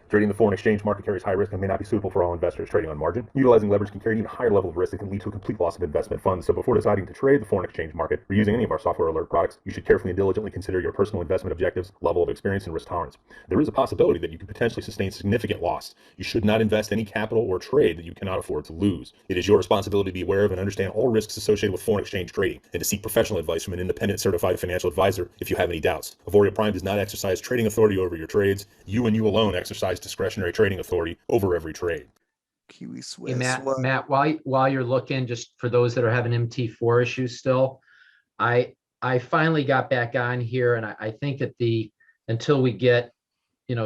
Trading the foreign exchange market carries high risk and may not be suitable for all investors. Trading on margin, utilizing leverage can carry an even higher level of risk that can lead to a complete loss of investment funds. So before deciding to trade the foreign exchange market or using any of our software alert products, you should carefully and diligently consider your personal investment objectives, level of experience, and risk tolerance. There is a possibility that you could potentially sustain significant loss. You should not invest any capital or trade that you cannot afford to lose. It is your responsibility to be aware of and understand all risks associated with foreign exchange trading and to seek professional advice from an independent certified financial advisor if you have any doubts. Auvoria Prime does not exercise trading authority over your trades. You and you alone exercise discretionary trading authority over every trade. Kiwi Hey, Swiss. Matt, while you're looking, just for those that are having MT4 issues still, I finally got back on here, and I think that until we get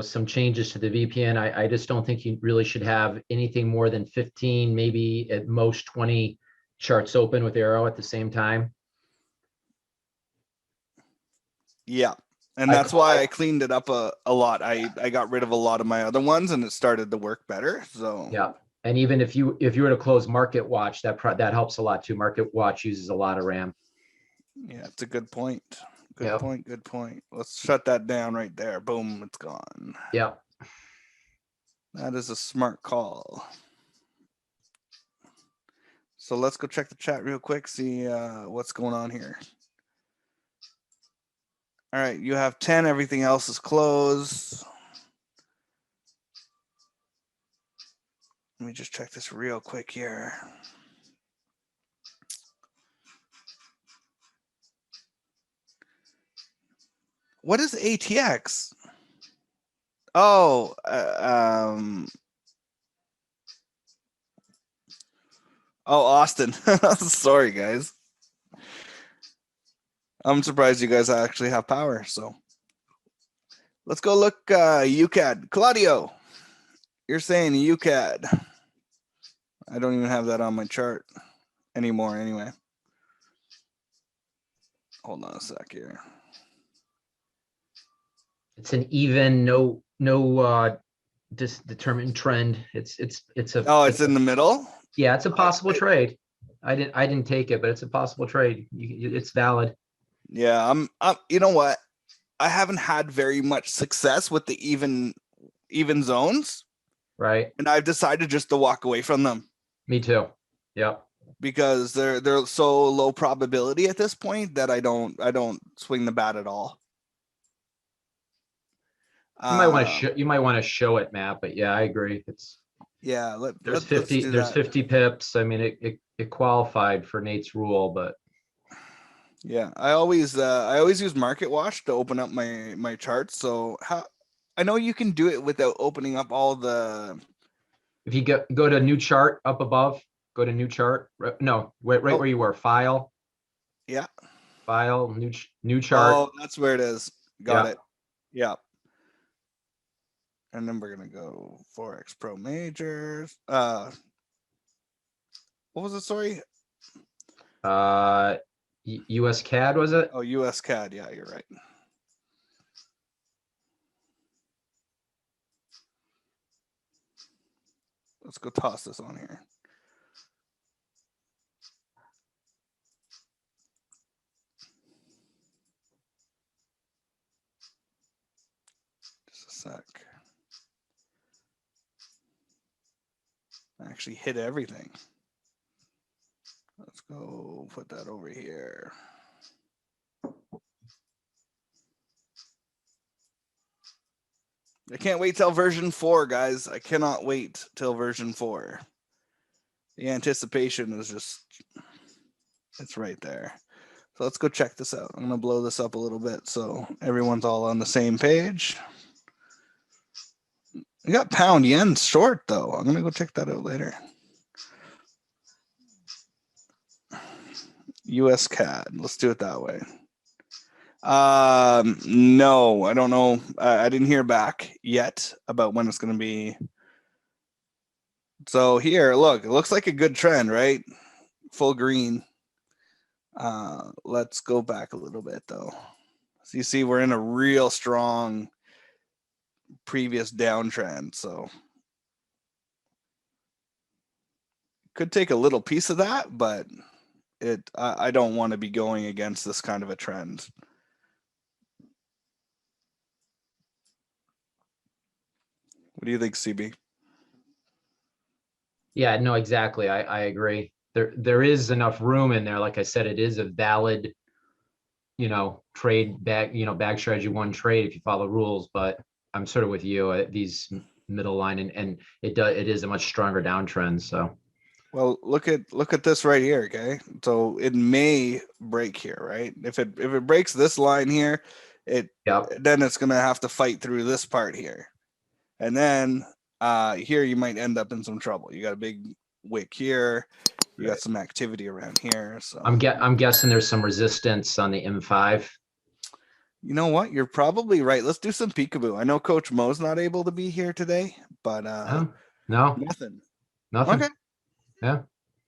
some changes to the VPN, I just don't think you really should have anything more than 15, maybe at most 20 charts open with AIRO at the same time. Yeah. And that's why I cleaned it up a lot. I got rid of a lot of my other ones and it started to work better. So yeah. And even if you were to close Market Watch, that helps a lot too. Market Watch uses a lot of RAM. Yeah, it's a good point. Yep. Good point. Let's shut that down right there. Boom, it's gone. Yeah. That is a smart call. So let's go check the chat real quick, see what's going on here. All right, you have 10, everything else is closed. Let me just check this real quick here. What is ATX? Oh, Austin. Sorry, guys. I'm surprised you guys actually have power. So let's go look UCAD. Claudio, you're saying UCAD. I don't even have that on my chart anymore anyway. Hold on a sec here. It's an even no determined trend. It's in the middle. Yeah, it's a possible trade. I didn't take it, but it's a possible trade. It's valid. Yeah, I'm you know what? I haven't had very much success with the even zones. Right. And I've decided just to walk away from them. Me too. Yep. Because they're so low probability at this point that I don't swing the bat at all. You might want to show it, Matt, but yeah, I agree. There's 50 pips. I mean, it qualified for Nate's rule, but yeah, I always use Market Watch to open up my charts. So I know you can do it without opening up all the. If you go to new chart up above, go to new chart. No, right where you were. File. Yeah. File, new chart. Oh, that's where it is. Got it. Yeah. And then we're gonna go Forex Pro Majors. What was it? Sorry. US CAD, was it? Oh, US CAD. Yeah, you're right. Let's go toss this on here. Just a sec. I actually hit everything. Let's go put that over here. I can't wait till version 4, guys. I cannot wait till version 4. The anticipation is just, it's right there. So let's go check this out. I'm going to blow this up a little bit so everyone's all on the same page. We got pound yen short, though. I'm going to go check that out later. US CAD. Let's do it that way. No, I don't know. I didn't hear back yet about when it's going to be. So here, look, it looks like a good trend, right? Full green. Let's go back a little bit though. So you see we're in a real strong previous downtrend. So could take a little piece of that, but I don't want to be going against this kind of a trend. What do you think, CB? Yeah, no, exactly. I agree. There is enough room in there. Like I said, it is a valid, trade bag strategy, one trade if you follow rules. But I'm sort of with you. These middle line and it is a much stronger downtrend. So Well, look at this right here, okay? So it may break here, right? If it breaks this line here, then it's gonna have to fight through this part here. And then here you might end up in some trouble. You got a big wick here, you got some activity around here. So I'm guessing there's some resistance on the M5. you know what? You're probably right. Let's do some peekaboo. I know Coach Mo's not able to be here today, but No, nothing. nothing. Okay. Yeah,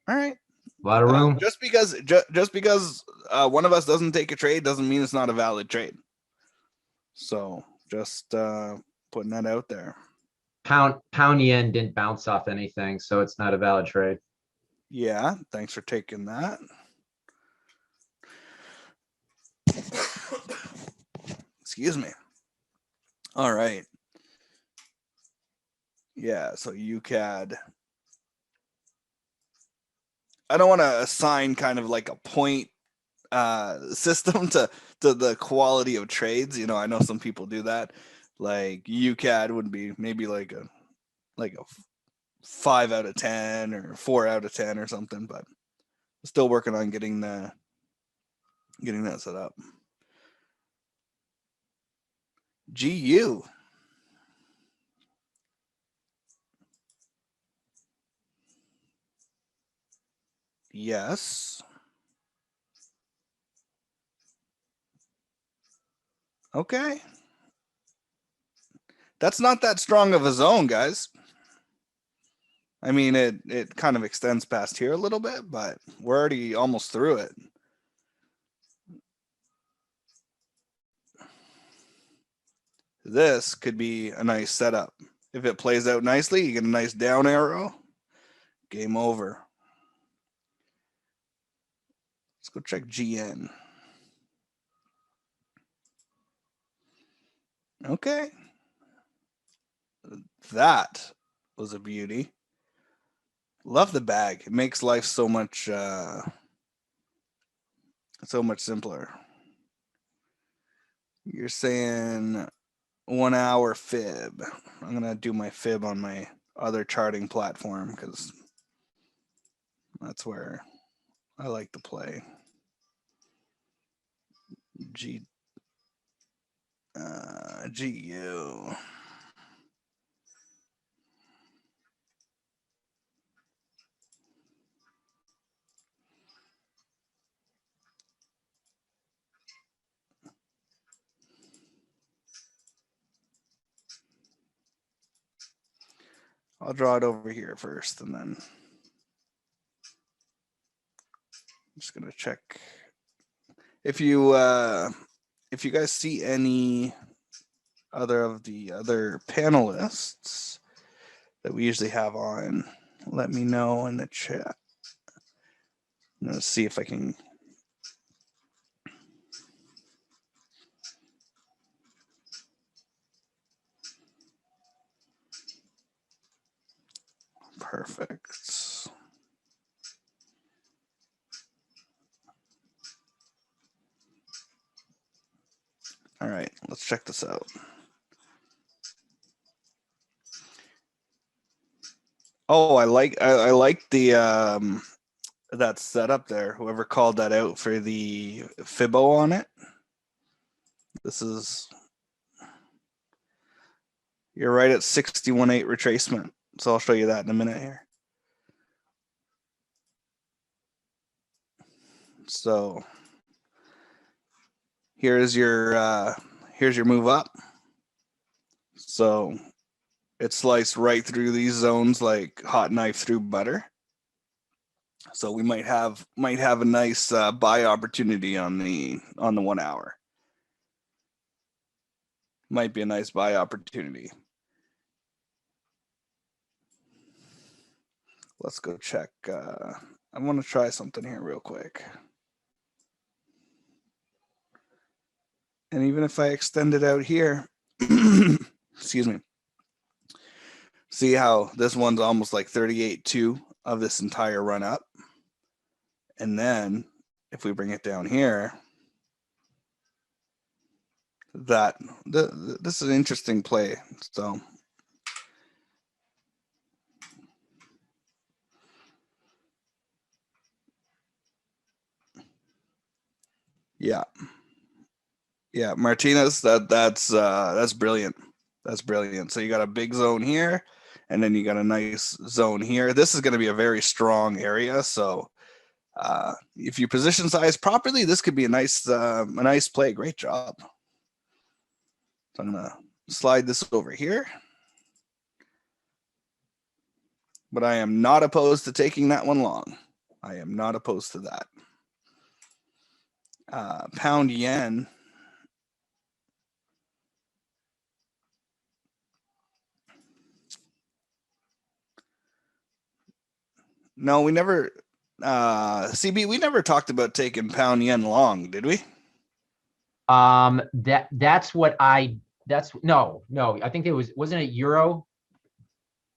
All right. a lot of room. Just because one of us doesn't take a trade doesn't mean it's not a valid trade. So just putting that out there. Pound yen didn't bounce off anything, so it's not a valid trade. Yeah, thanks for taking that. Excuse me. All right. Yeah, so UCAD. I don't want to assign kind of like a point system to the quality of trades. I know some people do that. Like UCAD would be maybe like a 5 out of 10 or 4 out of 10 or something, but still working on getting that set up. GU. Yes. Okay. That's not that strong of a zone, guys. I mean, it kind of extends past here a little bit, but we're already almost through it. This could be a nice setup. If it plays out nicely, you get a nice down arrow. Game over. Let's go check GN. Okay. That was a beauty. Love the bag. It makes life so much simpler. You're saying 1 hour fib. I'm gonna do my fib on my other charting platform because that's where I like to play. GU. I'll draw it over here first, and then I'm just gonna check if you guys see any of the other panelists that we usually have on. Let me know in the chat. I'm gonna see if I can. Perfect. All right, let's check this out. Oh, I like the that setup there. Whoever called that out for the Fibbo on it. This is, you're right at 61.8 retracement. So I'll show you that in a minute here. So here's your move up. So it sliced right through these zones like hot knife through butter. So we might have a nice buy opportunity on the 1 hour. Might be a nice buy opportunity. Let's go check. I want to try something here real quick. And even if I extend it out here, excuse me, see how this one's almost like 38.2 of this entire run up. And then if we bring it down here, this is an interesting play. So yeah. Yeah, Martinez, that's brilliant. That's brilliant. So you got a big zone here, and then you got a nice zone here. This is going to be a very strong area. So if you position size properly, this could be a nice play. Great job. So I'm gonna slide this over here, but I am not opposed to taking that one long. I am not opposed to that. Pound yen. No, we never. CB, we never talked about taking pound yen long, did we? That's what no, I think wasn't it euro?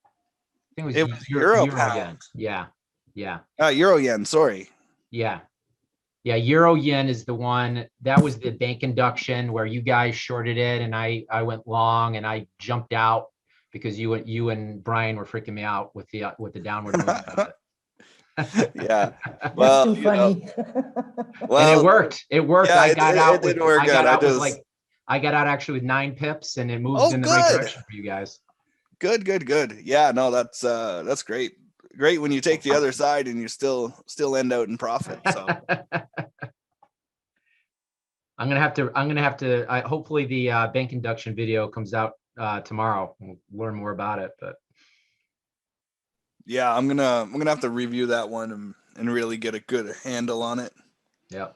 I think It was euro pound. yen. Yeah. Euro yen, sorry. Yeah. Euro yen is the one that was the bank induction where you guys shorted it and I went long and I jumped out because you and Brian were freaking me out with the downward movement of it. Yeah. Well, That's too funny. Well, and it worked. Yeah, I got out. It did work I got out. out I got out actually with 9 pips, and it moved in the right direction for you guys. Good. Yeah, no, that's great. Great when you take the other side and you still end out in profit. So I'm gonna have to. Hopefully, the bank induction video comes out tomorrow. We'll learn more about it, but. Yeah, I'm gonna have to review that one and really get a good handle on it. Yeah.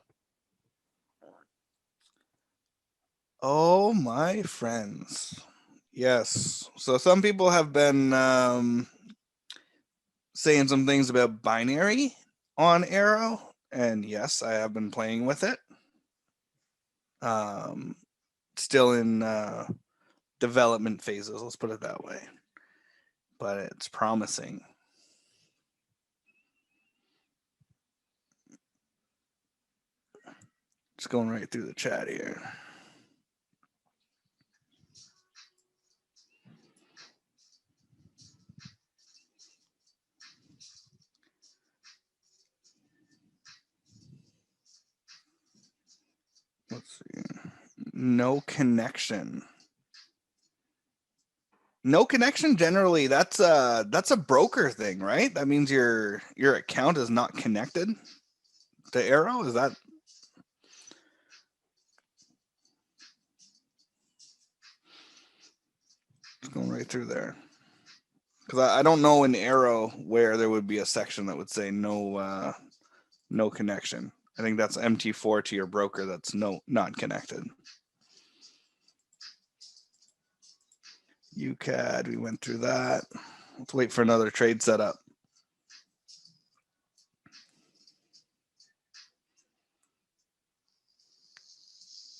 Oh, my friends. Yes. So some people have been saying some things about binary on AIRO, and yes, I have been playing with it. Still in development phases, let's put it that way. But it's promising. Just going right through the chat here. Let's see. No connection. No connection generally, that's a broker thing, right? That means your account is not connected to AIRO. Is that? Just going right through there. Because I don't know in AIRO where there would be a section that would say no connection. I think that's MT4 to your broker that's not connected. UCAD, we went through that. Let's wait for another trade setup.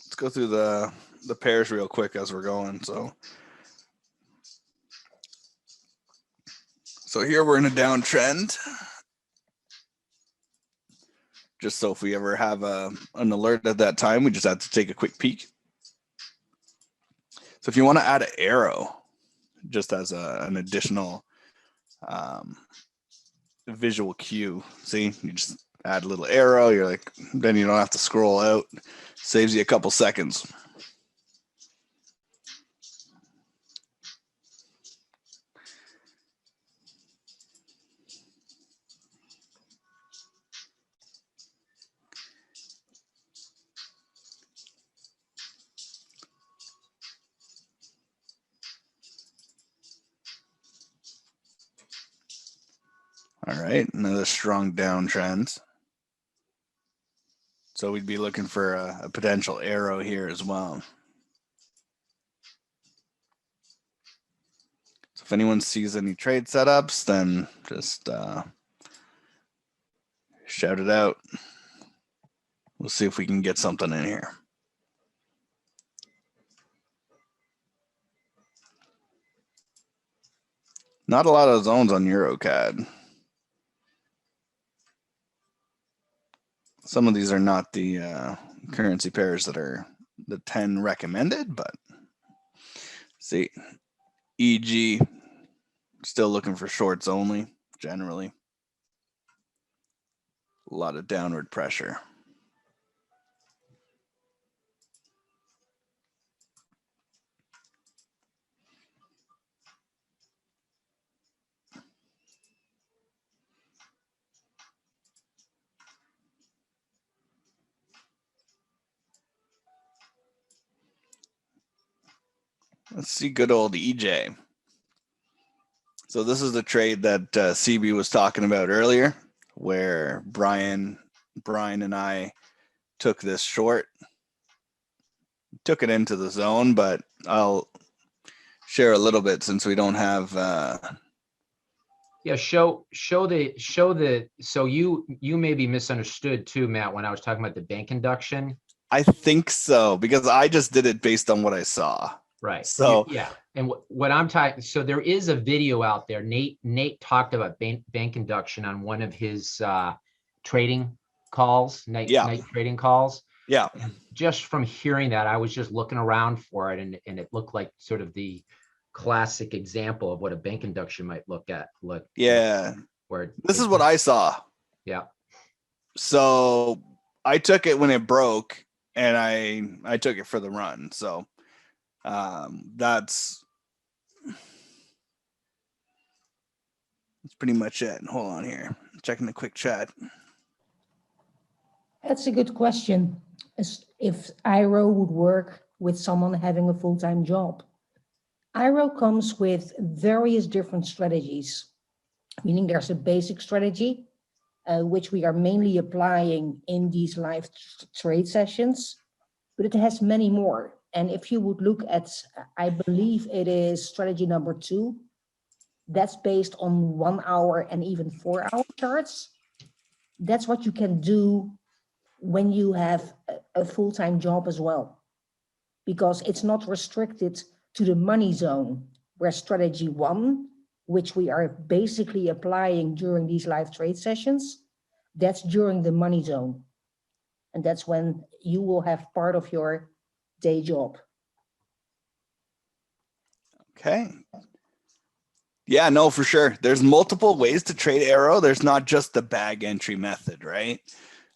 Let's go through the pairs real quick as we're going. So here we're in a downtrend. Just so if we ever have an alert at that time, we just have to take a quick peek. So if you want to add an arrow, just as an additional visual cue, see, you just add a little arrow. You're like, then you don't have to scroll out. Saves you a couple seconds. All right, another strong downtrend. So we'd be looking for a potential arrow here as well. So if anyone sees any trade setups, then just Shout it out. We'll see if we can get something in here. Not a lot of zones on EuroCAD. Some of these are not the currency pairs that are the 10 recommended, but see, EG, still looking for shorts only, generally. A lot of downward pressure. Let's see good old EJ. So this is the trade that CB was talking about earlier, where Brian and I took this short, took it into the zone, but I'll share a little bit since we don't have. Yeah, show the so you maybe misunderstood too, Matt, when I was talking about the bank induction. I think so, because I just did it based on what I saw. Right. So yeah, and what I'm talking, so there is a video out there. Nate talked about bank induction on one of his trading calls, night trading calls. Yeah. And just from hearing that, I was just looking around for it, and it looked like sort of the classic example of what a bank induction might look. Yeah. Where this is what I saw. Yeah. So I took it when it broke, and I took it for the run. So that's pretty much it. Hold on here, checking the quick chat. That's a good question. If AIRO would work with someone having a full-time job. AIRO comes with various different strategies, meaning there's a basic strategy, which we are mainly applying in these live trade sessions, but it has many more. And if you would look at, I believe it is strategy number 2, that's based on 1 hour and even 4 hour charts. That's what you can do when you have a full-time job as well, because it's not restricted to the money zone, where strategy 1, which we are basically applying during these live trade sessions, that's during the money zone. And that's when you will have part of your day job. Okay. Yeah, no, for sure. There's multiple ways to trade AIRO. There's not just the bag entry method, right?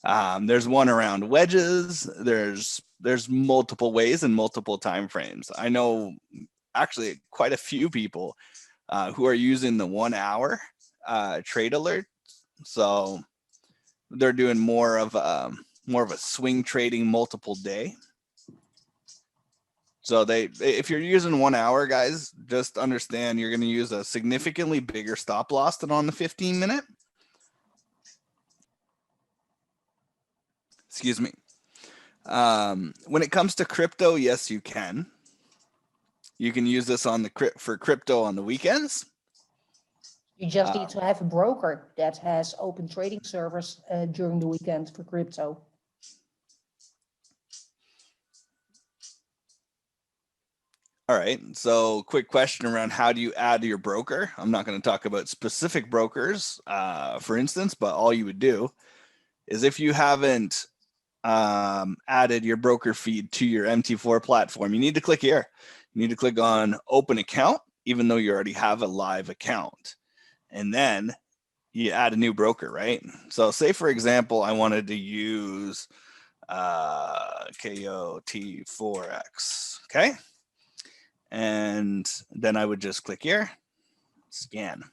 There's one around wedges. There's multiple ways and multiple time frames. I know actually quite a few people who are using the 1 hour trade alert. So they're doing more of a swing trading multiple day. So if you're using 1 hour, guys, just understand you're going to use a significantly bigger stop loss than on the 15-minute. Excuse me. When it comes to crypto, yes, you can. You can use this for crypto on the weekends. You just need to have a broker that has open trading servers during the weekend for crypto. All right. So quick question around how do you add your broker? I'm not going to talk about specific brokers, for instance, but all you would do is if you haven't added your broker feed to your MT4 platform, you need to click here. You need to click on open account, even though you already have a live account. And then you add a new broker, right? So say, for example, I wanted to use KOT4X, okay? And then I would just click here, scan.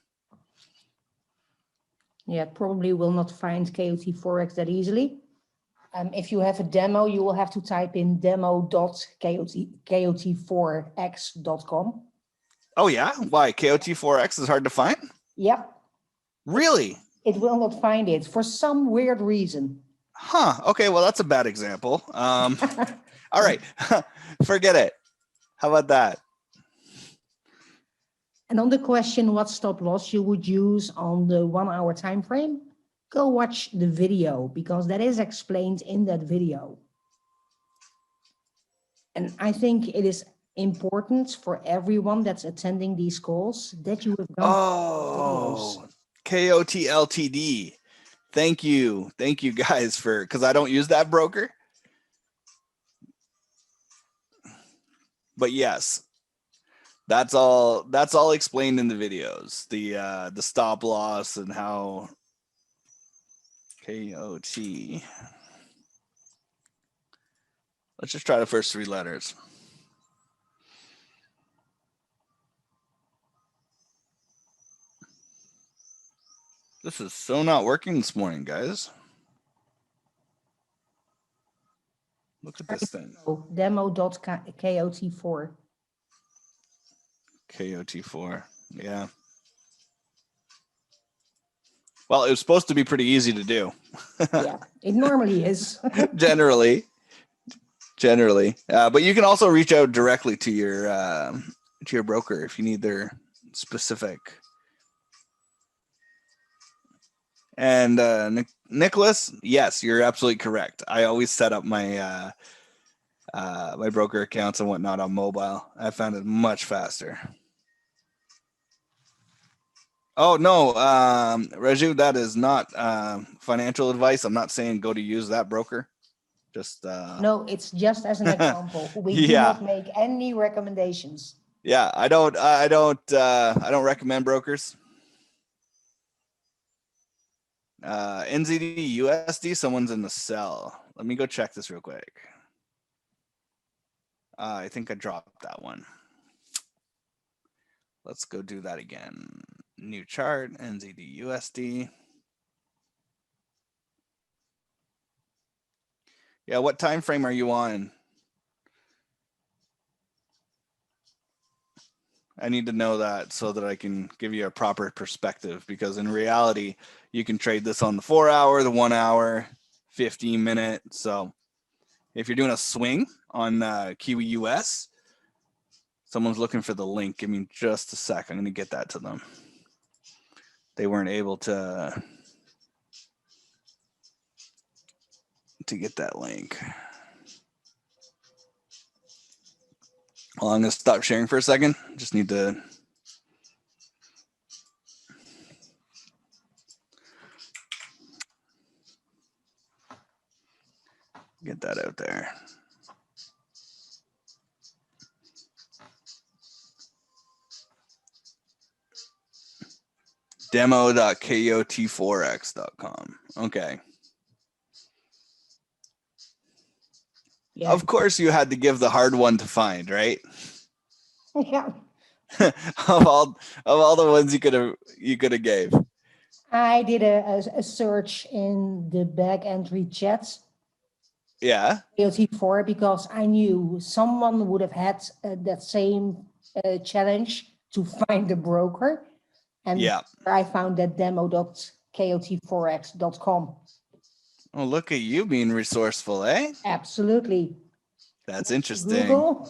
Yeah, probably will not find KOT4X that easily. If you have a demo, you will have to type in demo.kot4x.com. Oh yeah? Why? KOT4X is hard to find? Yep. Really? It will not find it for some weird reason. Huh. Okay, well, that's a bad example. All right. Forget it. How about that? And on the question what stop loss you would use on the 1 hour time frame, go watch the video because that is explained in that video. And I think it is important for everyone that's attending these calls that you have gone Oh, KOT Ltd. Thank you guys because I don't use that broker. But yes, that's all explained in the videos. The stop loss and how KOT. Let's just try the first 3 letters. This is so not working this morning, guys. Look at this thing. Demo.kot4. KOT4. Yeah. Well, it was supposed to be pretty easy to do. Yeah, it normally is. Generally. But you can also reach out directly to your broker if you need their specific. And Nicholas, yes, you're absolutely correct. I always set up my my broker accounts and whatnot on mobile. I found it much faster. Oh no, Raju, that is not financial advice. I'm not saying go to use that broker. Just No, it's just as an example. We do not make any recommendations. Yeah, I don't recommend brokers. NZD USD, someone's in the sell. Let me go check this real quick. I think I dropped that one. Let's go do that again. New chart, NZD USD. Yeah, what time frame are you on? I need to know that so that I can give you a proper perspective, because in reality, you can trade this on the 4 hour, the 1 hour, 15-minute. So if you're doing a swing on Kiwi US, someone's looking for the link. Give me just a sec. I'm going to get that to them. They weren't able to get that link. Well, I'm going to stop sharing for a second. Just need to get that out there. Demo.kot4x.com. Okay. Yeah. Of course, you had to give the hard one to find, right? Yeah. of all the ones you could have gave. I did a search in the back entry chats. Yeah. KOT4, because I knew someone would have had that same challenge to find the broker. And yeah, I found that demo.kot4x.com. Oh, look at you being resourceful, eh? Absolutely. That's interesting. Google.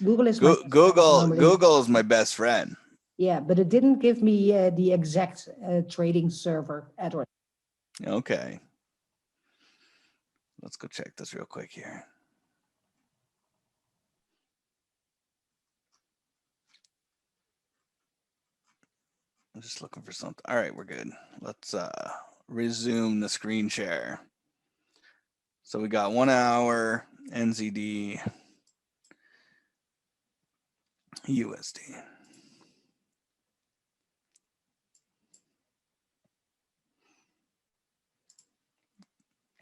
Google is Google is my best friend. Yeah, but it didn't give me the exact trading server address. Okay. Let's go check this real quick here. I'm just looking for something. All right, we're good. Let's resume the screen share. So we got 1 hour NZD USD.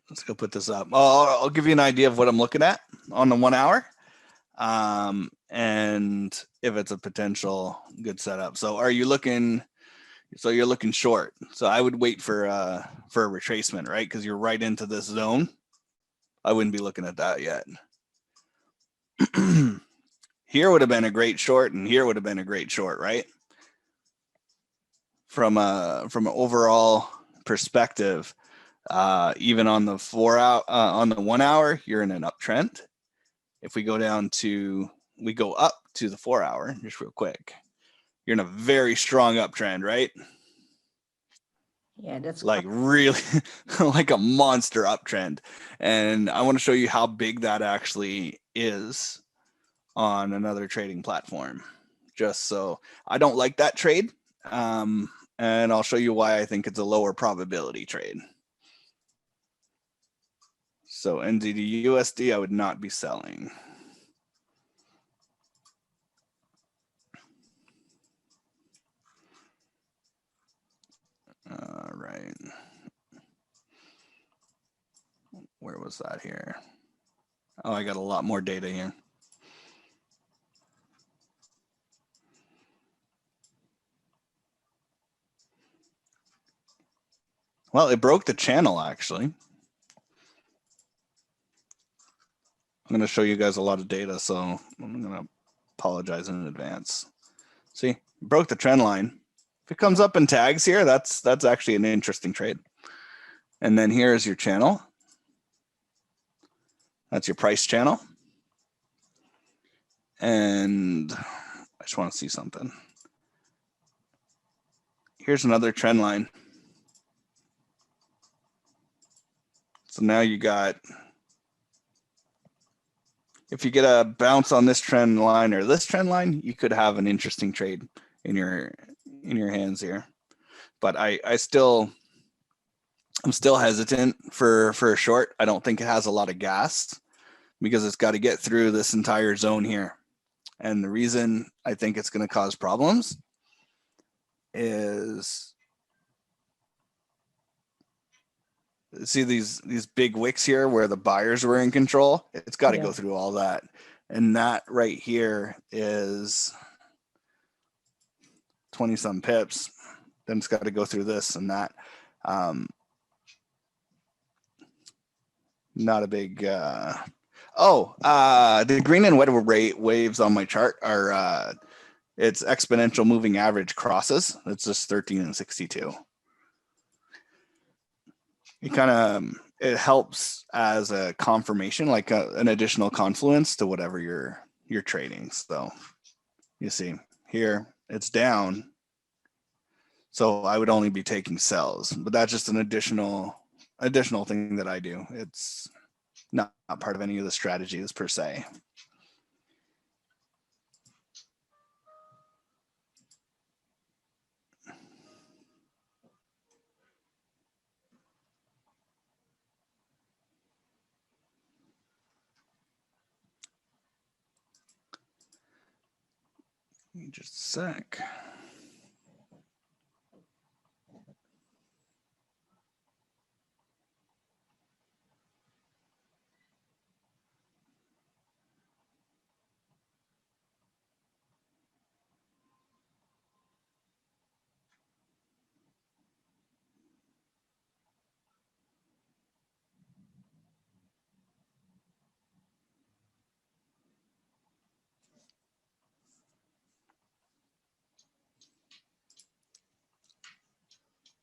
Let's go put this up. I'll give you an idea of what I'm looking at on the 1 hour, and if it's a potential good setup. So are you looking? So you're looking short. So I would wait for a retracement, right? Because you're right into this zone. I wouldn't be looking at that yet. Here would have been a great short, and here would have been a great short, right? From an overall perspective, even on the 4 hour, on the 1 hour, you're in an uptrend. If we go up to the 4 hour, just real quick, you're in a very strong uptrend, right? Yeah, that's like really like a monster uptrend. And I want to show you how big that actually is on another trading platform. Just so I don't like that trade. And I'll show you why I think it's a lower probability trade. So NZD USD, I would not be selling. All right. Where was that here? Oh, I got a lot more data here. Well, it broke the channel actually. I'm going to show you guys a lot of data, so I'm going to apologize in advance. See, broke the trend line. If it comes up in tags here, that's actually an interesting trade. And then here's your channel. That's your price channel. And I just want to see something. Here's another trend line. So now you got, if you get a bounce on this trend line or this trend line, you could have an interesting trade in your hands here. But I'm still hesitant for a short. I don't think it has a lot of gas because it's got to get through this entire zone here. And the reason I think it's going to cause problems is, see these big wicks here where the buyers were in control. It's got to go through all that. And that right here is 20 some pips. Then it's got to go through this and that. Not a big, the green and red waves on my chart are, it's exponential moving average crosses. It's just 13 and 62. It helps as a confirmation, like an additional confluence to whatever you're trading. So you see here it's down. So I would only be taking sells, but that's just an additional thing that I do. It's not part of any of the strategies per se. Just a sec.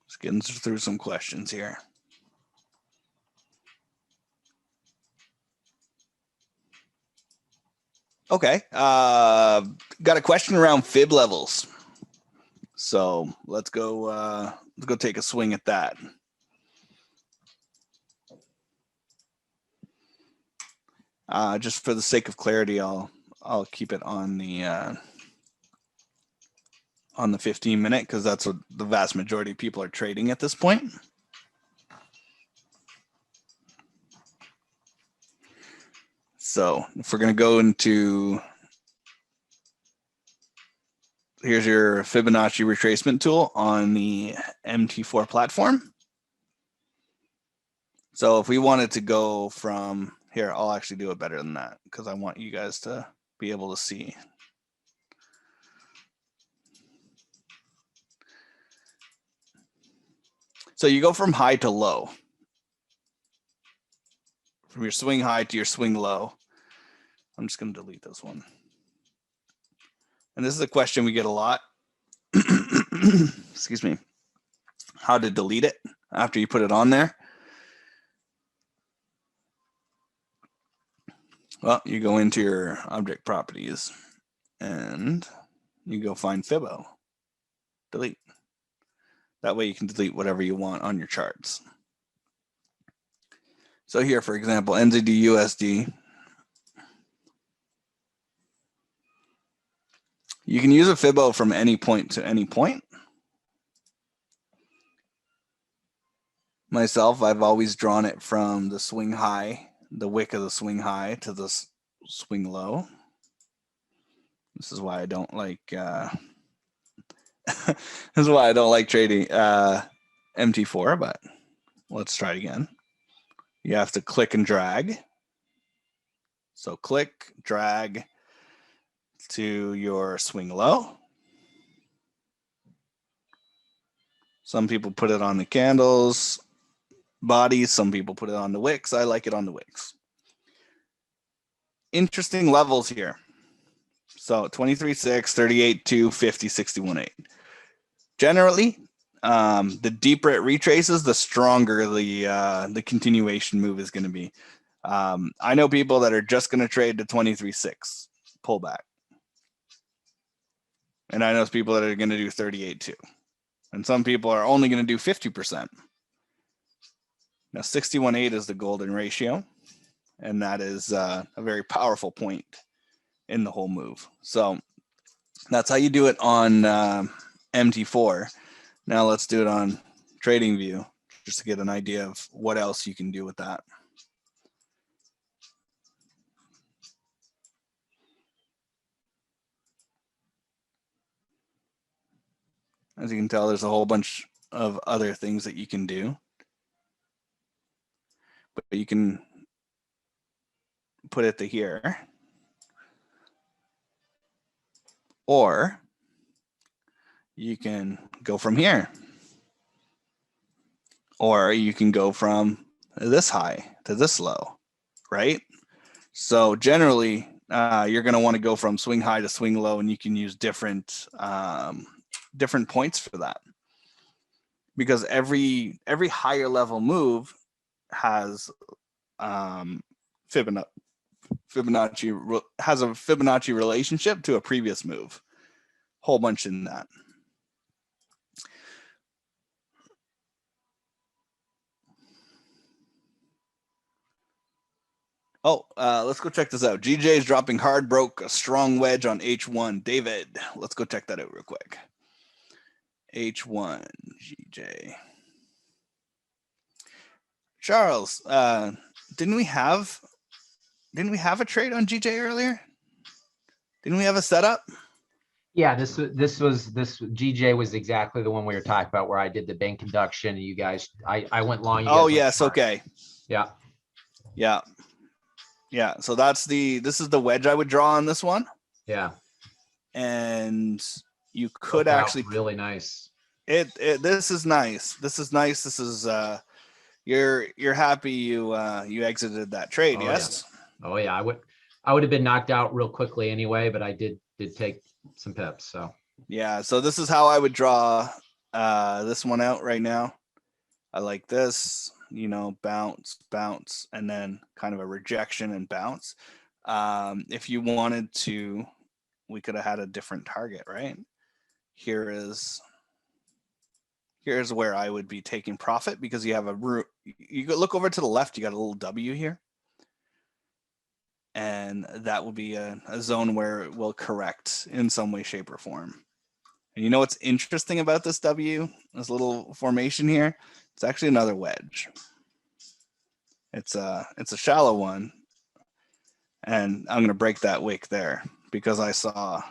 Just getting through some questions here. Okay, got a question around fib levels. So let's go take a swing at that. Just for the sake of clarity, I'll keep it on the 15-minute because that's what the vast majority of people are trading at this point. So if we're going to go into, here's your Fibonacci retracement tool on the MT4 platform. So if we wanted to go from here, I'll actually do it better than that because I want you guys to be able to see. So you go from high to low. From your swing high to your swing low. I'm just going to delete this one. And this is a question we get a lot. Excuse me. How to delete it after you put it on there. Well, you go into your object properties and you go find Fibo. Delete. That way you can delete whatever you want on your charts. So here, for example, NZD USD. You can use a Fibbo from any point to any point. Myself, I've always drawn it from the swing high, the wick of the swing high to the swing low. This is why I don't like this is why I don't like trading MT4, but let's try it again. You have to click and drag. So click, drag to your swing low. Some people put it on the candles, bodies. Some people put it on the wicks. I like it on the wicks. Interesting levels here. So 23.6, 38.2, 50, 61.8. Generally, the deeper it retraces, the stronger the continuation move is going to be. I know people that are just going to trade to 23.6 pullback. And I know people that are going to do 38.2. And some people are only going to do 50%. Now, 61.8 is the golden ratio. And that is a very powerful point in the whole move. So that's how you do it on MT4. Now let's do it on TradingView just to get an idea of what else you can do with that. As you can tell, there's a whole bunch of other things that you can do. But you can put it to here. Or you can go from here. Or you can go from this high to this low, right? So generally, you're going to want to go from swing high to swing low, and you can use different points for that. Because every higher level move has Fibonacci has a Fibonacci relationship to a previous move. Whole bunch in that. Oh, let's go check this out. GJ is dropping hard, broke a strong wedge on H1. David, let's go check that out real quick. H1, GJ. Charles, didn't we have a trade on GJ earlier? Didn't we have a setup? Yeah, this GJ was exactly the one we were talking about where I did the bank induction. And you guys, I went long. You guys went yes, short. okay. Yeah. So this is the wedge I would draw on this one. Yeah. And you could Worked out actually really nice. This is nice. This is nice. This is you're happy you exited that trade, yes? Yeah. Oh yeah, I would have been knocked out real quickly anyway, but I did take some pips. So yeah, so this is how I would draw this one out right now. I like this, bounce, and then kind of a rejection and bounce. If you wanted to, we could have had a different target, right? Here's where I would be taking profit because you have you look over to the left, you got a little W here. And that will be a zone where it will correct in some way, shape, or form. And you know what's interesting about this W, this little formation here? It's actually another wedge. It's a shallow one. And I'm going to break that wick there because I saw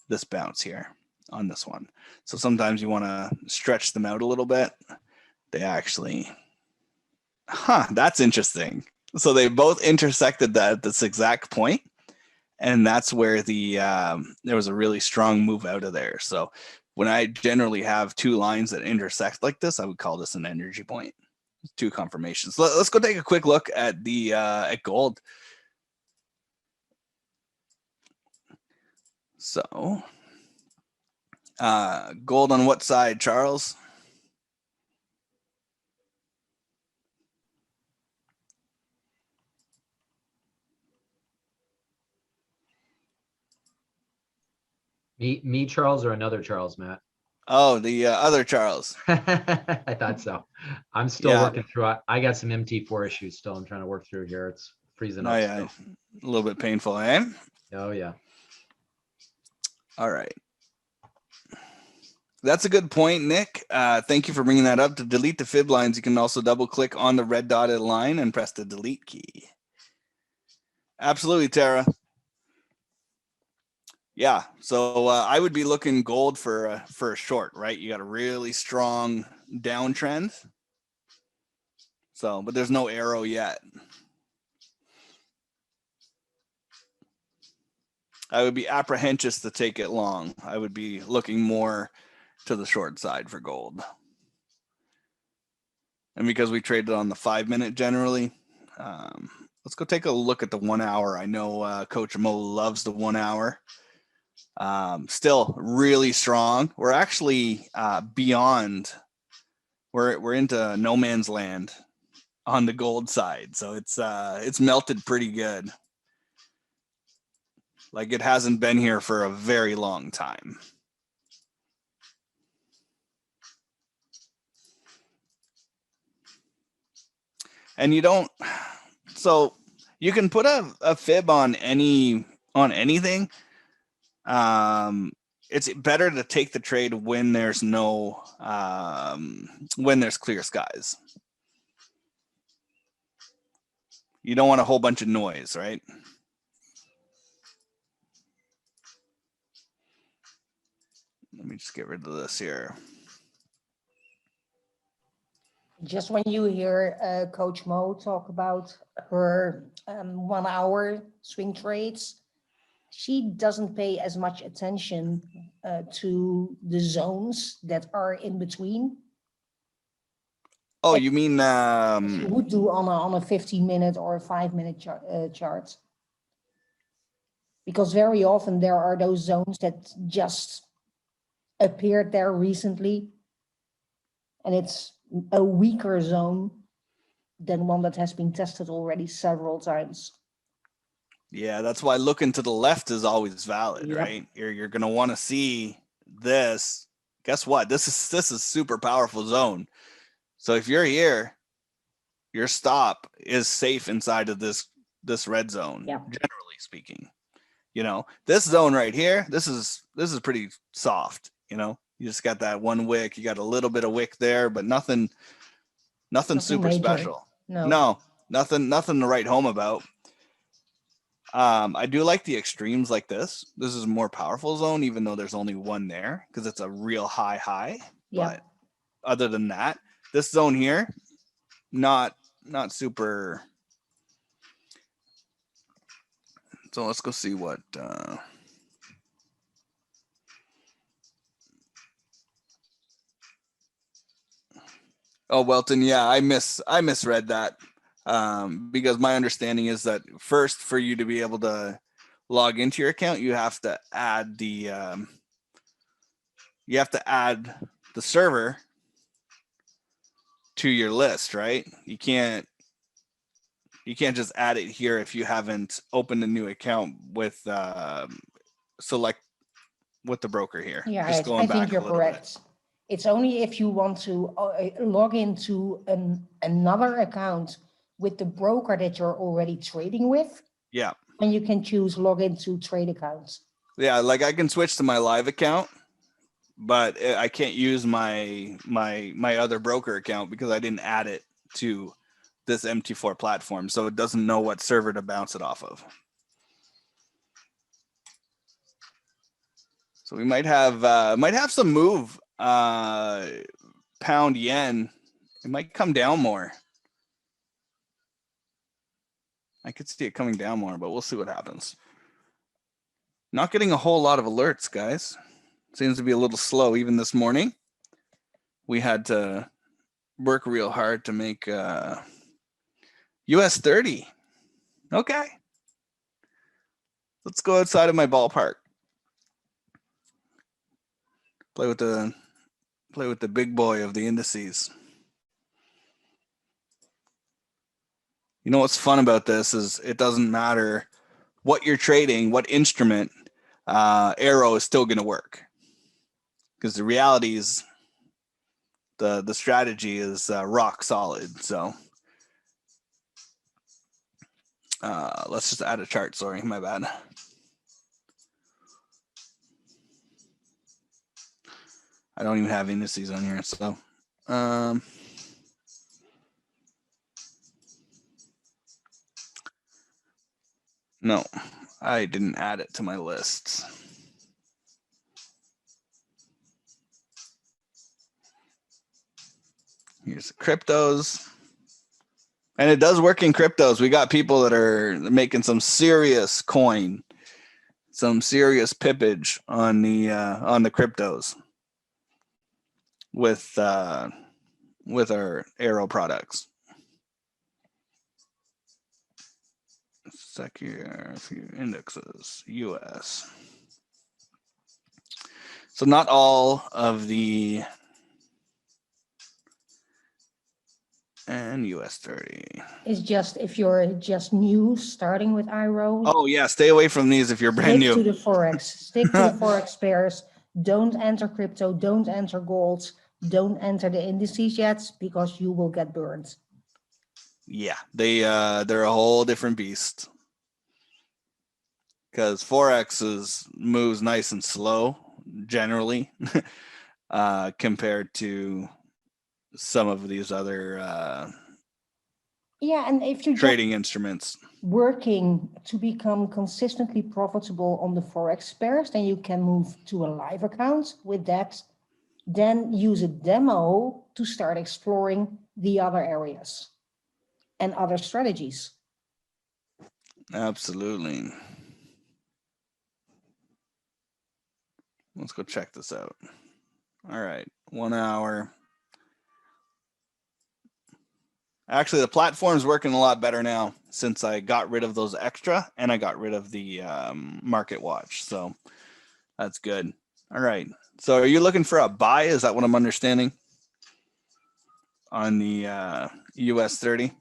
this bounce here on this one. So sometimes you want to stretch them out a little bit. They actually, that's interesting. So they both intersected that at this exact point. And that's where there was a really strong move out of there. So when I generally have two lines that intersect like this, I would call this an energy point. Two confirmations. Let's go take a quick look at at gold. So gold on what side, Charles? Me, Charles, or another Charles, Matt? Oh, the other Charles. I thought so. I'm still Yeah. working through it. I got some MT4 issues still. I'm trying to work through here. It's freezing Oh, up yeah. still. A little bit painful, eh? Oh yeah. All right. That's a good point, Nick. Thank you for bringing that up. To delete the fib lines, you can also double click on the red dotted line and press the delete key. Absolutely, Tara. Yeah, so I would be looking gold for a short, right? You got a really strong downtrend. So, but there's no arrow yet. I would be apprehensive to take it long. I would be looking more to the short side for gold. And because we traded on the 5 minute generally, let's go take a look at the 1 hour. I know Coach Mo loves the 1 hour. Still really strong. We're actually beyond. We're into no man's land on the gold side, so it's melted pretty good. Like it hasn't been here for a very long time. And you don't, so you can put a fib on anything. It's better to take the trade when there's no when there's clear skies. You don't want a whole bunch of noise, right? Let me just get rid of this here. Just when you hear Coach Mo talk about her 1 hour swing trades, she doesn't pay as much attention to the zones that are in between. Oh, you mean She would do on a 15-minute or a 5-minute chart. Because very often there are those zones that just appeared there recently, and it's a weaker zone than one that has been tested already several times. yeah, that's why looking to the left is always valid, Yep. right? You're gonna want to see this. Guess what? This is super powerful zone. So if you're here, your stop is safe inside of this red zone, Yeah. generally speaking. You know, this zone right here, this is pretty soft, you know. You just got that one wick, you got a little bit of wick there, but nothing super major. special. No. Nothing to write home about. I do like the extremes like this. This is a more powerful zone, even though there's only one there, because it's a real high. Yeah. But other than that, this zone here, not super. So let's go see what. Oh, Welton, yeah, I misread that. Because my understanding is that first, for you to be able to log into your account, you have to add the server to your list, right? You can't just add it here if you haven't opened a new account with select with the broker here. Yeah, Just going I think back you're a little bit. correct. It's only if you want to log into another account with the broker that you're already trading with, Yeah. and you can choose log into trade accounts. Yeah, like I can switch to my live account, but I can't use my other broker account because I didn't add it to this MT4 platform, so it doesn't know what server to bounce it off of. So we might have some move pound yen. It might come down more. I could see it coming down more, but we'll see what happens. Not getting a whole lot of alerts, guys. Seems to be a little slow even this morning. We had to work real hard to make US 30. Okay. Let's go outside of my ballpark. Play with the big boy of the indices. You know what's fun about this is it doesn't matter what you're trading, what instrument, AIRO is still going to work. because the reality is the strategy is rock solid. So let's just add a chart. Sorry, my bad. I don't even have indices on here. So no, I didn't add it to my list. Here's the cryptos. And it does work in cryptos. We got people that are making some serious coin, some serious pippage on the cryptos with our AIRO products. Secure few indexes, US. So not all of the and US 30. It's just if you're just new starting with AIRO, Oh yeah, stay away from these if you're brand stick to new. the Forex. Stick to the Forex pairs. Don't enter crypto, don't enter gold, don't enter the indices yet because you will get burned. Yeah, they're a whole different beast. Because Forex moves nice and slow generally compared to some of these other Yeah, and if you're just trading instruments. working to become consistently profitable on the Forex pairs, then you can move to a live account with that. Then use a demo to start exploring the other areas and other strategies. Absolutely. Let's go check this out. All right, 1 hour. Actually, the platform's working a lot better now since I got rid of those extra and I got rid of the market watch. So that's good. All right. So are you looking for a buy? Is that what I'm understanding? On the US 30?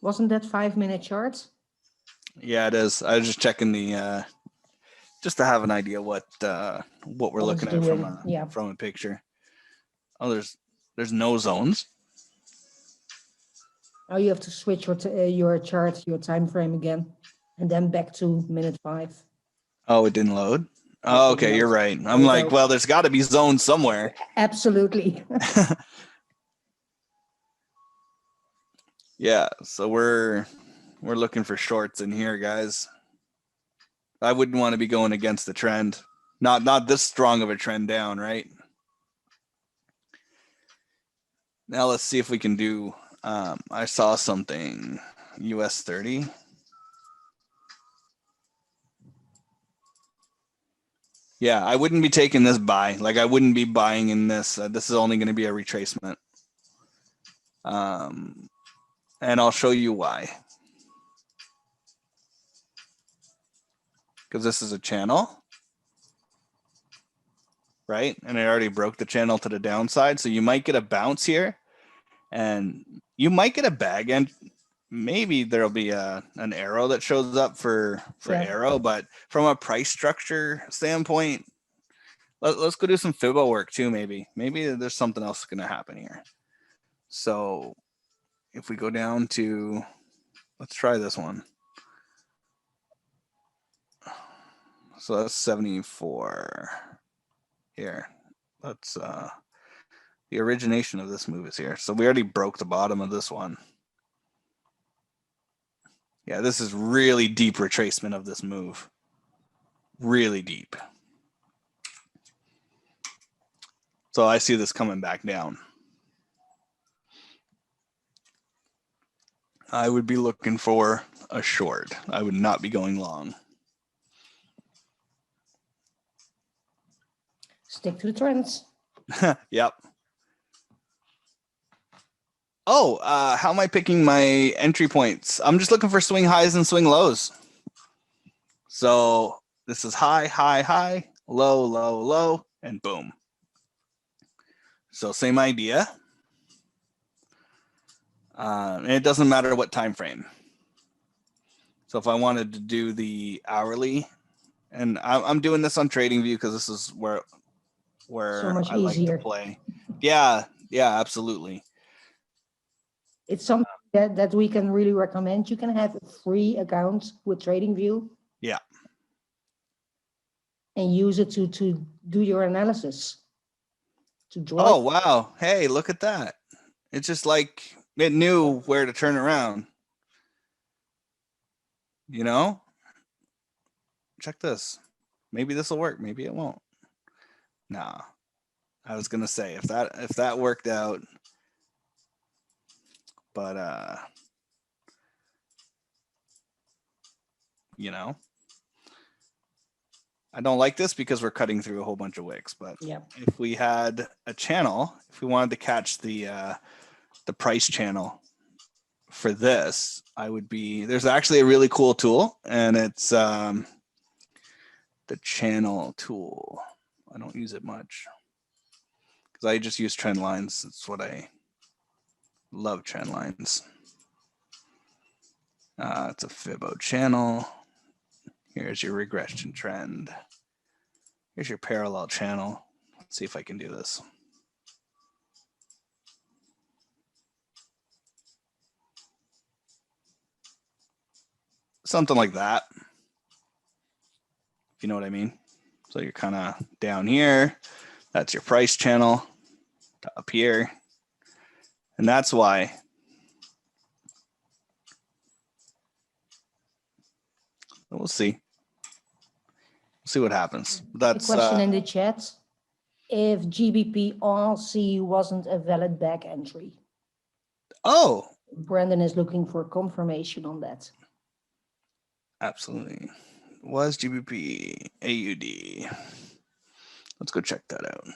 Wasn't that 5-minute chart? Yeah, it is. I was just checking the just to have an idea what we're What it's looking at doing, from a picture. Oh, there's no zones. Now you have to switch your chart, your time frame again, and then back to minute 5. Oh, it didn't load. Oh, okay, you're right. I'm you like, go. well, there's got to be zones somewhere. Absolutely. Yeah, so we're looking for shorts in here, guys. I wouldn't want to be going against the trend. Not this strong of a trend down, right? Now let's see if we can do I saw something US 30. Yeah, I wouldn't be taking this buy. Like I wouldn't be buying in this. This is only going to be a retracement. And I'll show you why. Because this is a channel, right? And it already broke the channel to the downside. So you might get a bounce here and you might get a bag, and maybe there'll be an arrow that shows up for AIRO. But from a price structure standpoint, let's go do some Fibbo work too. Maybe there's something else going to happen here. So if we go down to, let's try this one. So that's 74 here. That's the origination of this move is here. So we already broke the bottom of this one. Yeah, this is really deep retracement of this move. Really deep. So I see this coming back down. I would be looking for a short. I would not be going long. Stick to the trends. Yep. Oh, how am I picking my entry points? I'm just looking for swing highs and swing lows. So this is high, high, high, low, low, low, and boom. So same idea. And it doesn't matter what time frame. So if I wanted to do the hourly, and I'm doing this on TradingView because this is where So much I like to easier. play. Yeah, absolutely. It's something that we can really recommend. You can have a free account with TradingView. Yeah. And use it to do your analysis. To draw. Oh, wow. Hey, look at that. It's just like it knew where to turn around. You know? Check this. Maybe this will work. Maybe it won't. Nah. I was gonna say if that worked out, but you know, I don't like this because we're cutting through a whole bunch of wicks. But Yeah. if we had a channel, if we wanted to catch the price channel for this, I would be. There's actually a really cool tool, and it's the channel tool. I don't use it much because I just use trend lines. That's what I love, trend lines. It's a Fibbo channel. Here's your regression trend. Here's your parallel channel. Let's see if I can do this. Something like that, if you know what I mean. So you're kind of down here. That's your price channel up here. And that's why. We'll see. We'll see what happens. That's a question in the chat. If GBP RC wasn't a valid back entry. Oh. Brandon is looking for confirmation on that. Absolutely. Was GBP AUD. Let's go check that out.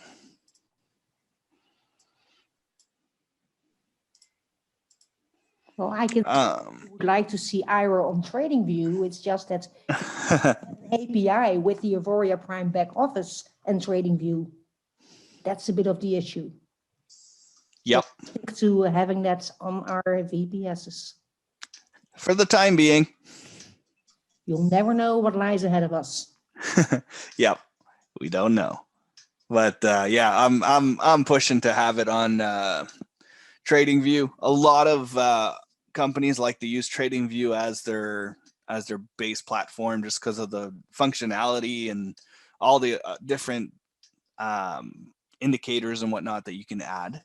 Well, I can would like to see AIRO on TradingView. It's just that API with the Auvoria Prime back office and TradingView. That's a bit of the issue. Yep. So stick to having that on our VPSs. For the time being. You'll never know what lies ahead of us. Yep. We don't know. But yeah, I'm pushing to have it on TradingView. A lot of companies like to use TradingView as their base platform just because of the functionality and all the different indicators and whatnot that you can add.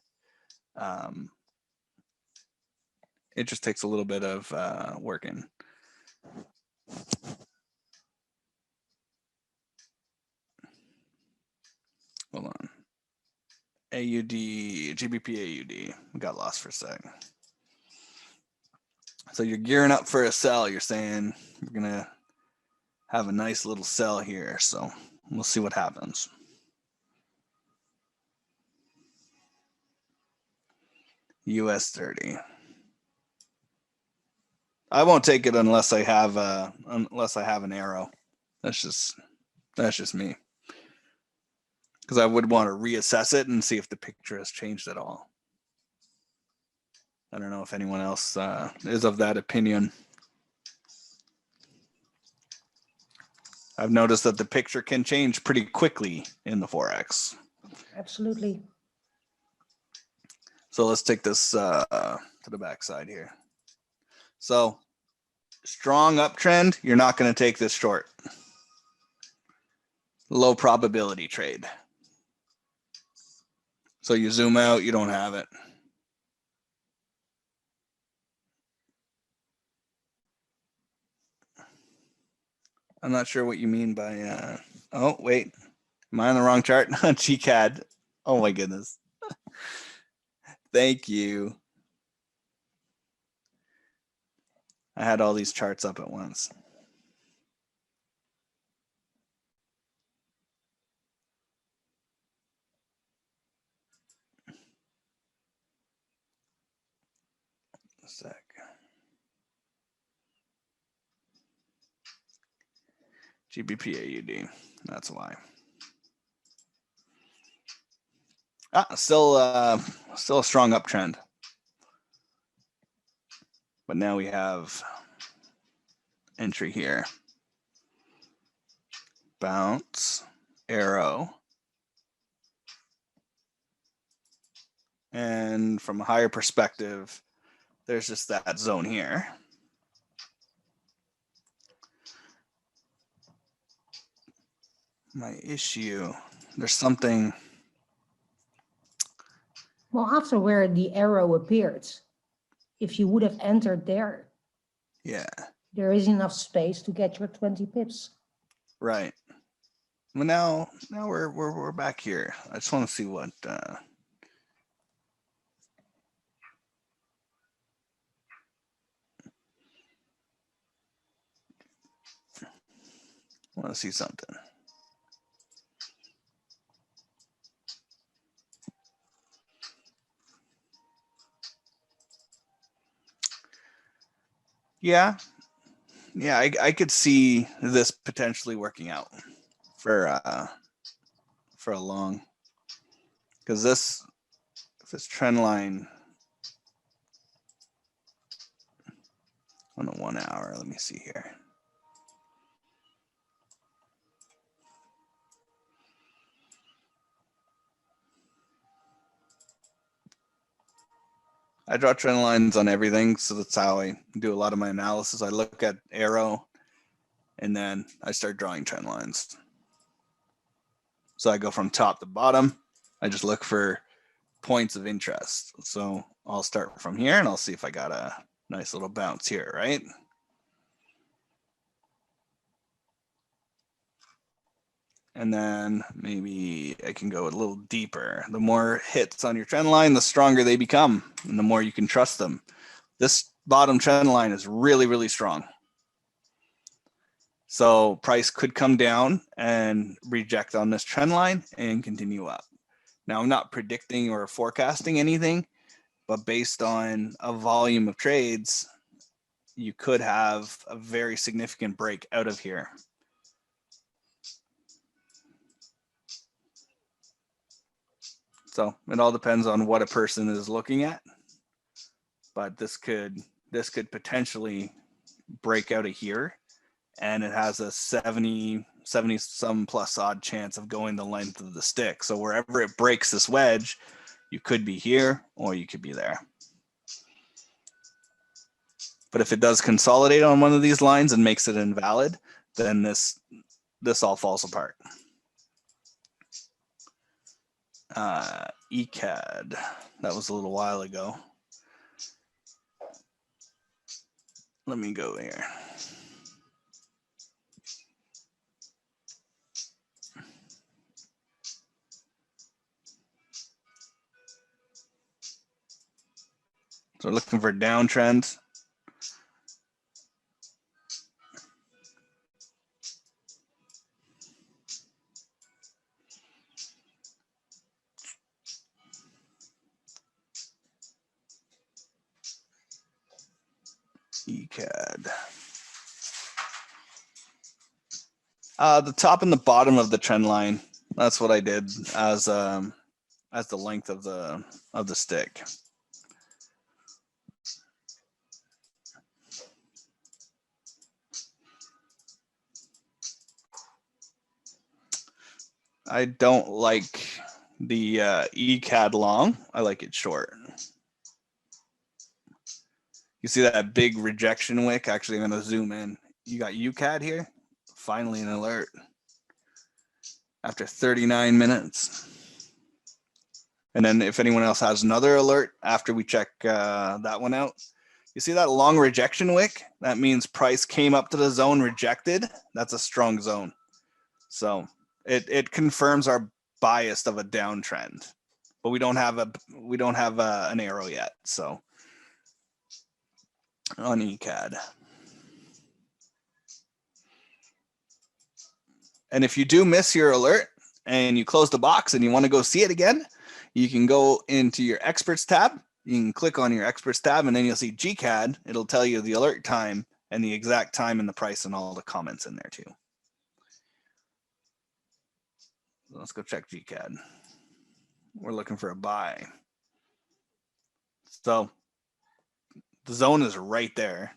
It just takes a little bit of working. Hold on. AUD, GBP AUD. We got lost for a second. So you're gearing up for a sell. You're saying you're going to have a nice little sell here. So we'll see what happens. US 30. I won't take it unless I have an arrow. That's just me. Because I would want to reassess it and see if the picture has changed at all. I don't know if anyone else is of that opinion. I've noticed that the picture can change pretty quickly in the Forex. Absolutely. So let's take this to the backside here. So strong uptrend, you're not going to take this short. Low probability trade. So you zoom out, you don't have it. I'm not sure what you mean by, oh, wait. Am I on the wrong chart? GCAD. Oh, my goodness. Thank you. I had all these charts up at once. A sec. GBP AUD. That's why. Still a strong uptrend. But now we have entry here. Bounce, arrow. And from a higher perspective, there's just that zone here. My issue, there's something. Well, after where the arrow appeared, if you would have entered there, Yeah, there is enough space to get your 20 pips. right. Well, now we're back here. I just want to see what. I want to see something. Yeah, I could see this potentially working out for a long, because this trend line on the 1 hour. Let me see here. I draw trend lines on everything, so that's how I do a lot of my analysis. I look at AIRO, and then I start drawing trend lines. So I go from top to bottom. I just look for points of interest. So I'll start from here, and I'll see if I got a nice little bounce here, right? And then maybe I can go a little deeper. The more hits on your trend line, the stronger they become, and the more you can trust them. This bottom trend line is really, really strong. So price could come down and reject on this trend line and continue up. Now, I'm not predicting or forecasting anything, but based on a volume of trades, you could have a very significant break out of here. So it all depends on what a person is looking at, but this could potentially break out of here, and it has a 70 some plus odd chance of going the length of the stick. So wherever it breaks this wedge, you could be here or you could be there. But if it does consolidate on one of these lines and makes it invalid, then this all falls apart. ECAD, that was a little while ago. Let me go here. So we're looking for downtrends. ECAD. The top and the bottom of the trend line. That's what I did as the length of the stick. I don't like the ECAD long. I like it short. You see that big rejection wick? Actually, I'm going to zoom in. You got UCAD here. Finally an alert. After 39 minutes. And then if anyone else has another alert after we check that one out, you see that long rejection wick? That means price came up to the zone, rejected. That's a strong zone. So it confirms our bias of a downtrend, but we don't have an arrow yet. So on ECAD. And if you do miss your alert and you close the box and you want to go see it again, you can go into your experts tab. You can click on your experts tab and then you'll see GCAD. It'll tell you the alert time and the exact time and the price and all the comments in there too. Let's go check GCAD. We're looking for a buy. So the zone is right there.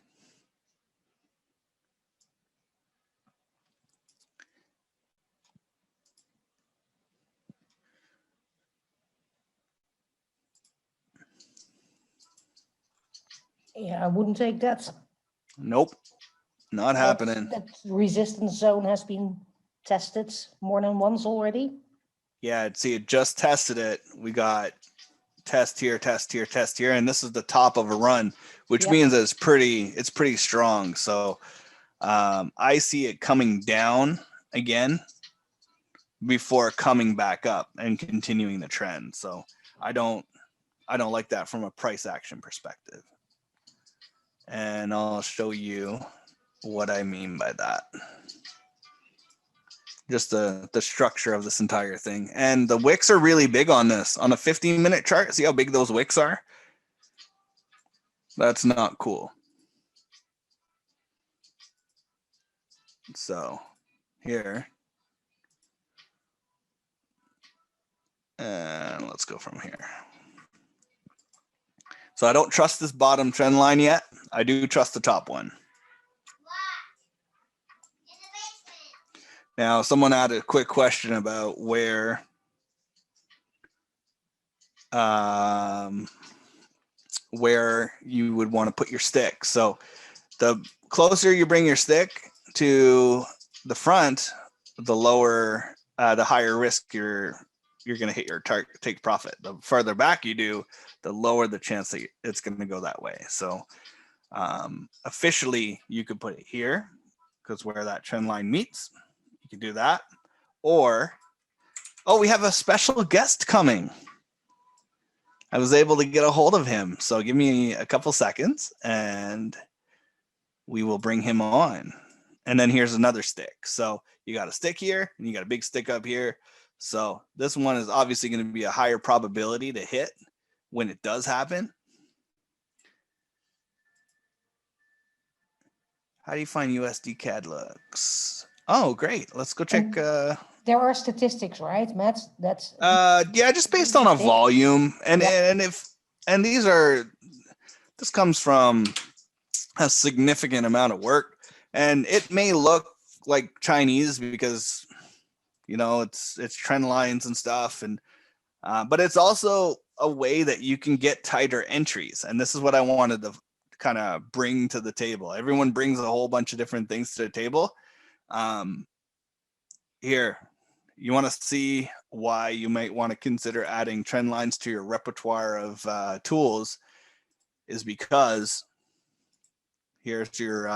Yeah, I wouldn't take that. Nope, not happening. That resistance zone has been tested more than once already. Yeah, see, it just tested it. We got test here, test here, test here, and this is the top of a run, which Yep. means that it's pretty strong. So I see it coming down again before coming back up and continuing the trend. So I don't like that from a price action perspective. And I'll show you what I mean by that. Just the structure of this entire thing. And the wicks are really big on this. On a 15-minute chart, see how big those wicks are? That's not cool. So here, and let's go from here. So I don't trust this bottom trend line yet. I do trust the top one. Now, someone had a quick question about where you would want to put your stick. So the closer you bring your stick to the front, the lower, the higher risk you're going to hit your target, take profit. The farther back you do, the lower the chance that it's going to go that way. So officially, you could put it here because where that trend line meets, you can do that. Or, oh, we have a special guest coming. I was able to get a hold of him. So give me a couple seconds and we will bring him on. And then here's another stick. So you got a stick here and you got a big stick up here. So this one is obviously going to be a higher probability to hit when it does happen. How do you find USD CAD looks? Oh, great. Let's go check. There are statistics, right, Matt? That's yeah, just based on a volume. And this comes from a significant amount of work. And it may look like Chinese because, you know, it's trend lines and stuff. And but it's also a way that you can get tighter entries. And this is what I wanted to kind of bring to the table. Everyone brings a whole bunch of different things to the table. Here, you want to see why you might want to consider adding trend lines to your repertoire of tools is because here's your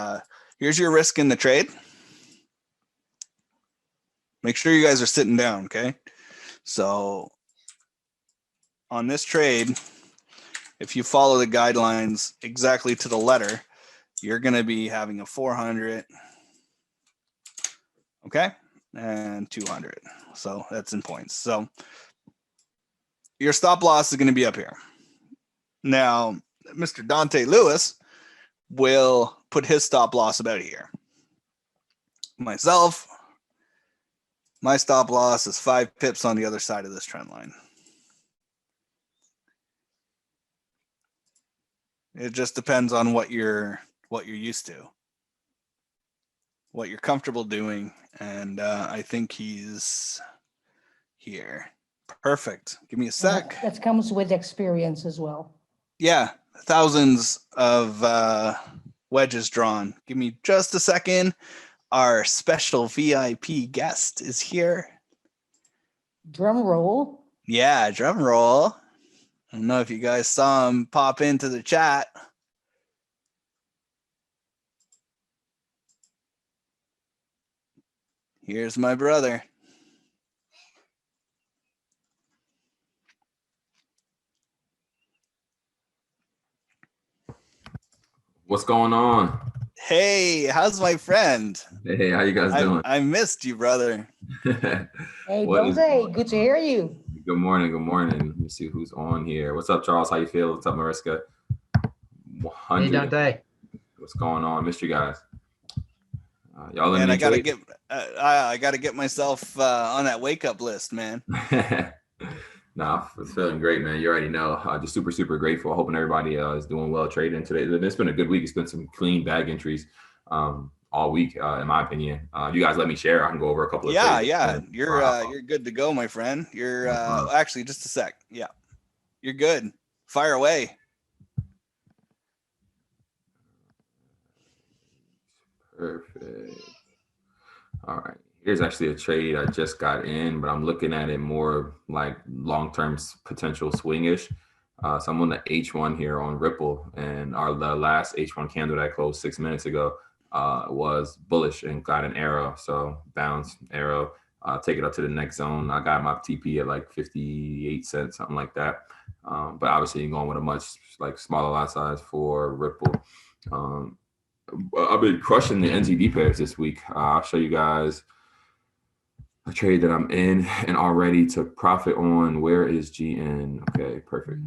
risk in the trade. Make sure you guys are sitting down, okay? So on this trade, if you follow the guidelines exactly to the letter, you're going to be having a 400, okay, and 200. So that's in points. So your stop loss is going to be up here. Now, Mr. Dante Lewis will put his stop loss about here. Myself, my stop loss is 5 pips on the other side of this trend line. It just depends on what you're used to, what you're comfortable doing, and I think he's here. Perfect. Give me a sec. That comes with experience as well. Yeah, thousands of wedges drawn. Give me just a second. Our special VIP guest is here. Drum roll. Yeah, drum roll. I don't know if you guys saw him pop into the chat. Here's my brother. What's going on? Hey, how's my friend? Hey, how you guys doing? I missed you, brother. Hey, Donta, good to hear you. Good morning. Good morning. Let me see who's on here. What's up, Charles? How you feel? What's up, Mariska? 100. Hey, Donta. What's going on? Missed you guys. Y'all And I gotta get myself on that wake up list, man. Nah, it's feeling great, man. You already know. Just super, super grateful. Hoping everybody is doing well trading today. It's been a good week. It's been some clean bag entries all week, in my opinion. You guys let me share. I can go over a couple of trades. Yeah. You're good to go, my friend. You're actually just a sec. Yeah, you're good. Fire away. Perfect. All right. Here's actually a trade I just got in, but I'm looking at it more like long-term potential swingish. So I'm on the H1 here on Ripple, and the last H1 candle that I closed 6 minutes ago was bullish and got an arrow. So bounce, arrow, take it up to the next zone. I got my TP at like 58 cents, something like that. But obviously going with a much like smaller lot size for Ripple. I've been crushing the NZD pairs this week. I'll show you guys a trade that I'm in and already took profit on. Where is GN? Okay, perfect.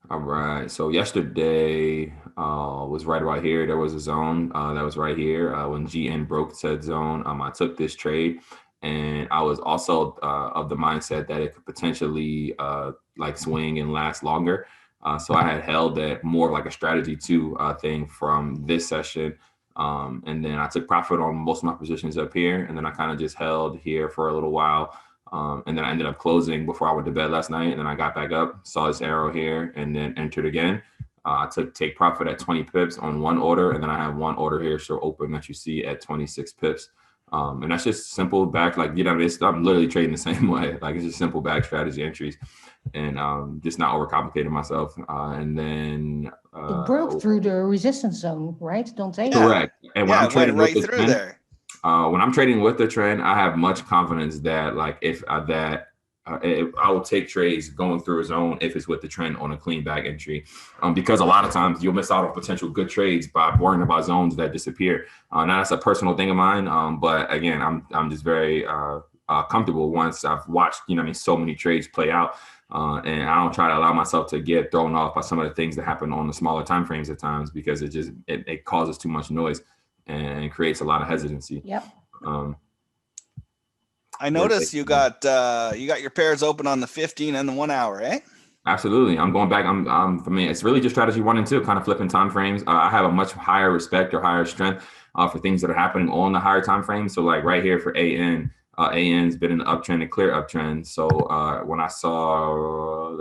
All right. So yesterday was right about here. There was a zone that was right here. When GN broke said zone, I took this trade, and I was also of the mindset that it could potentially like swing and last longer. So I had held that more of like a strategy 2 thing from this session. And then I took profit on most of my positions up here. And then I kind of just held here for a little while. And then I ended up closing before I went to bed last night. And then I got back up, saw this arrow here, and then entered again. I take profit at 20 pips on one order. And then I have one order here show open that you see at 26 pips. And that's just simple back, like, I'm literally trading the same way. Like, it's just simple back strategy entries, and just not overcomplicating myself. And then It broke through the resistance zone, right? Donta? Correct. And when I'm trading right with the through trend, there. when I'm trading with the trend, I have much confidence that like if I will take trades going through a zone if it's with the trend on a clean back entry, because a lot of times you'll miss out on potential good trades by worrying about zones that disappear. Now that's a personal thing of mine, but again, I'm just very comfortable once I've watched so many trades play out, and I don't try to allow myself to get thrown off by some of the things that happen on the smaller time frames at times, because it causes too much noise and creates a lot of hesitancy. Yep. I noticed you got your pairs open on the 15 and the 1 hour, eh? Absolutely. I'm going back. For me, it's really just strategy 1 and 2, kind of flipping time frames. I have a much higher respect or higher strength for things that are happening on the higher time frames. So like right here for AN's been in the uptrend, a clear uptrend. So when I saw,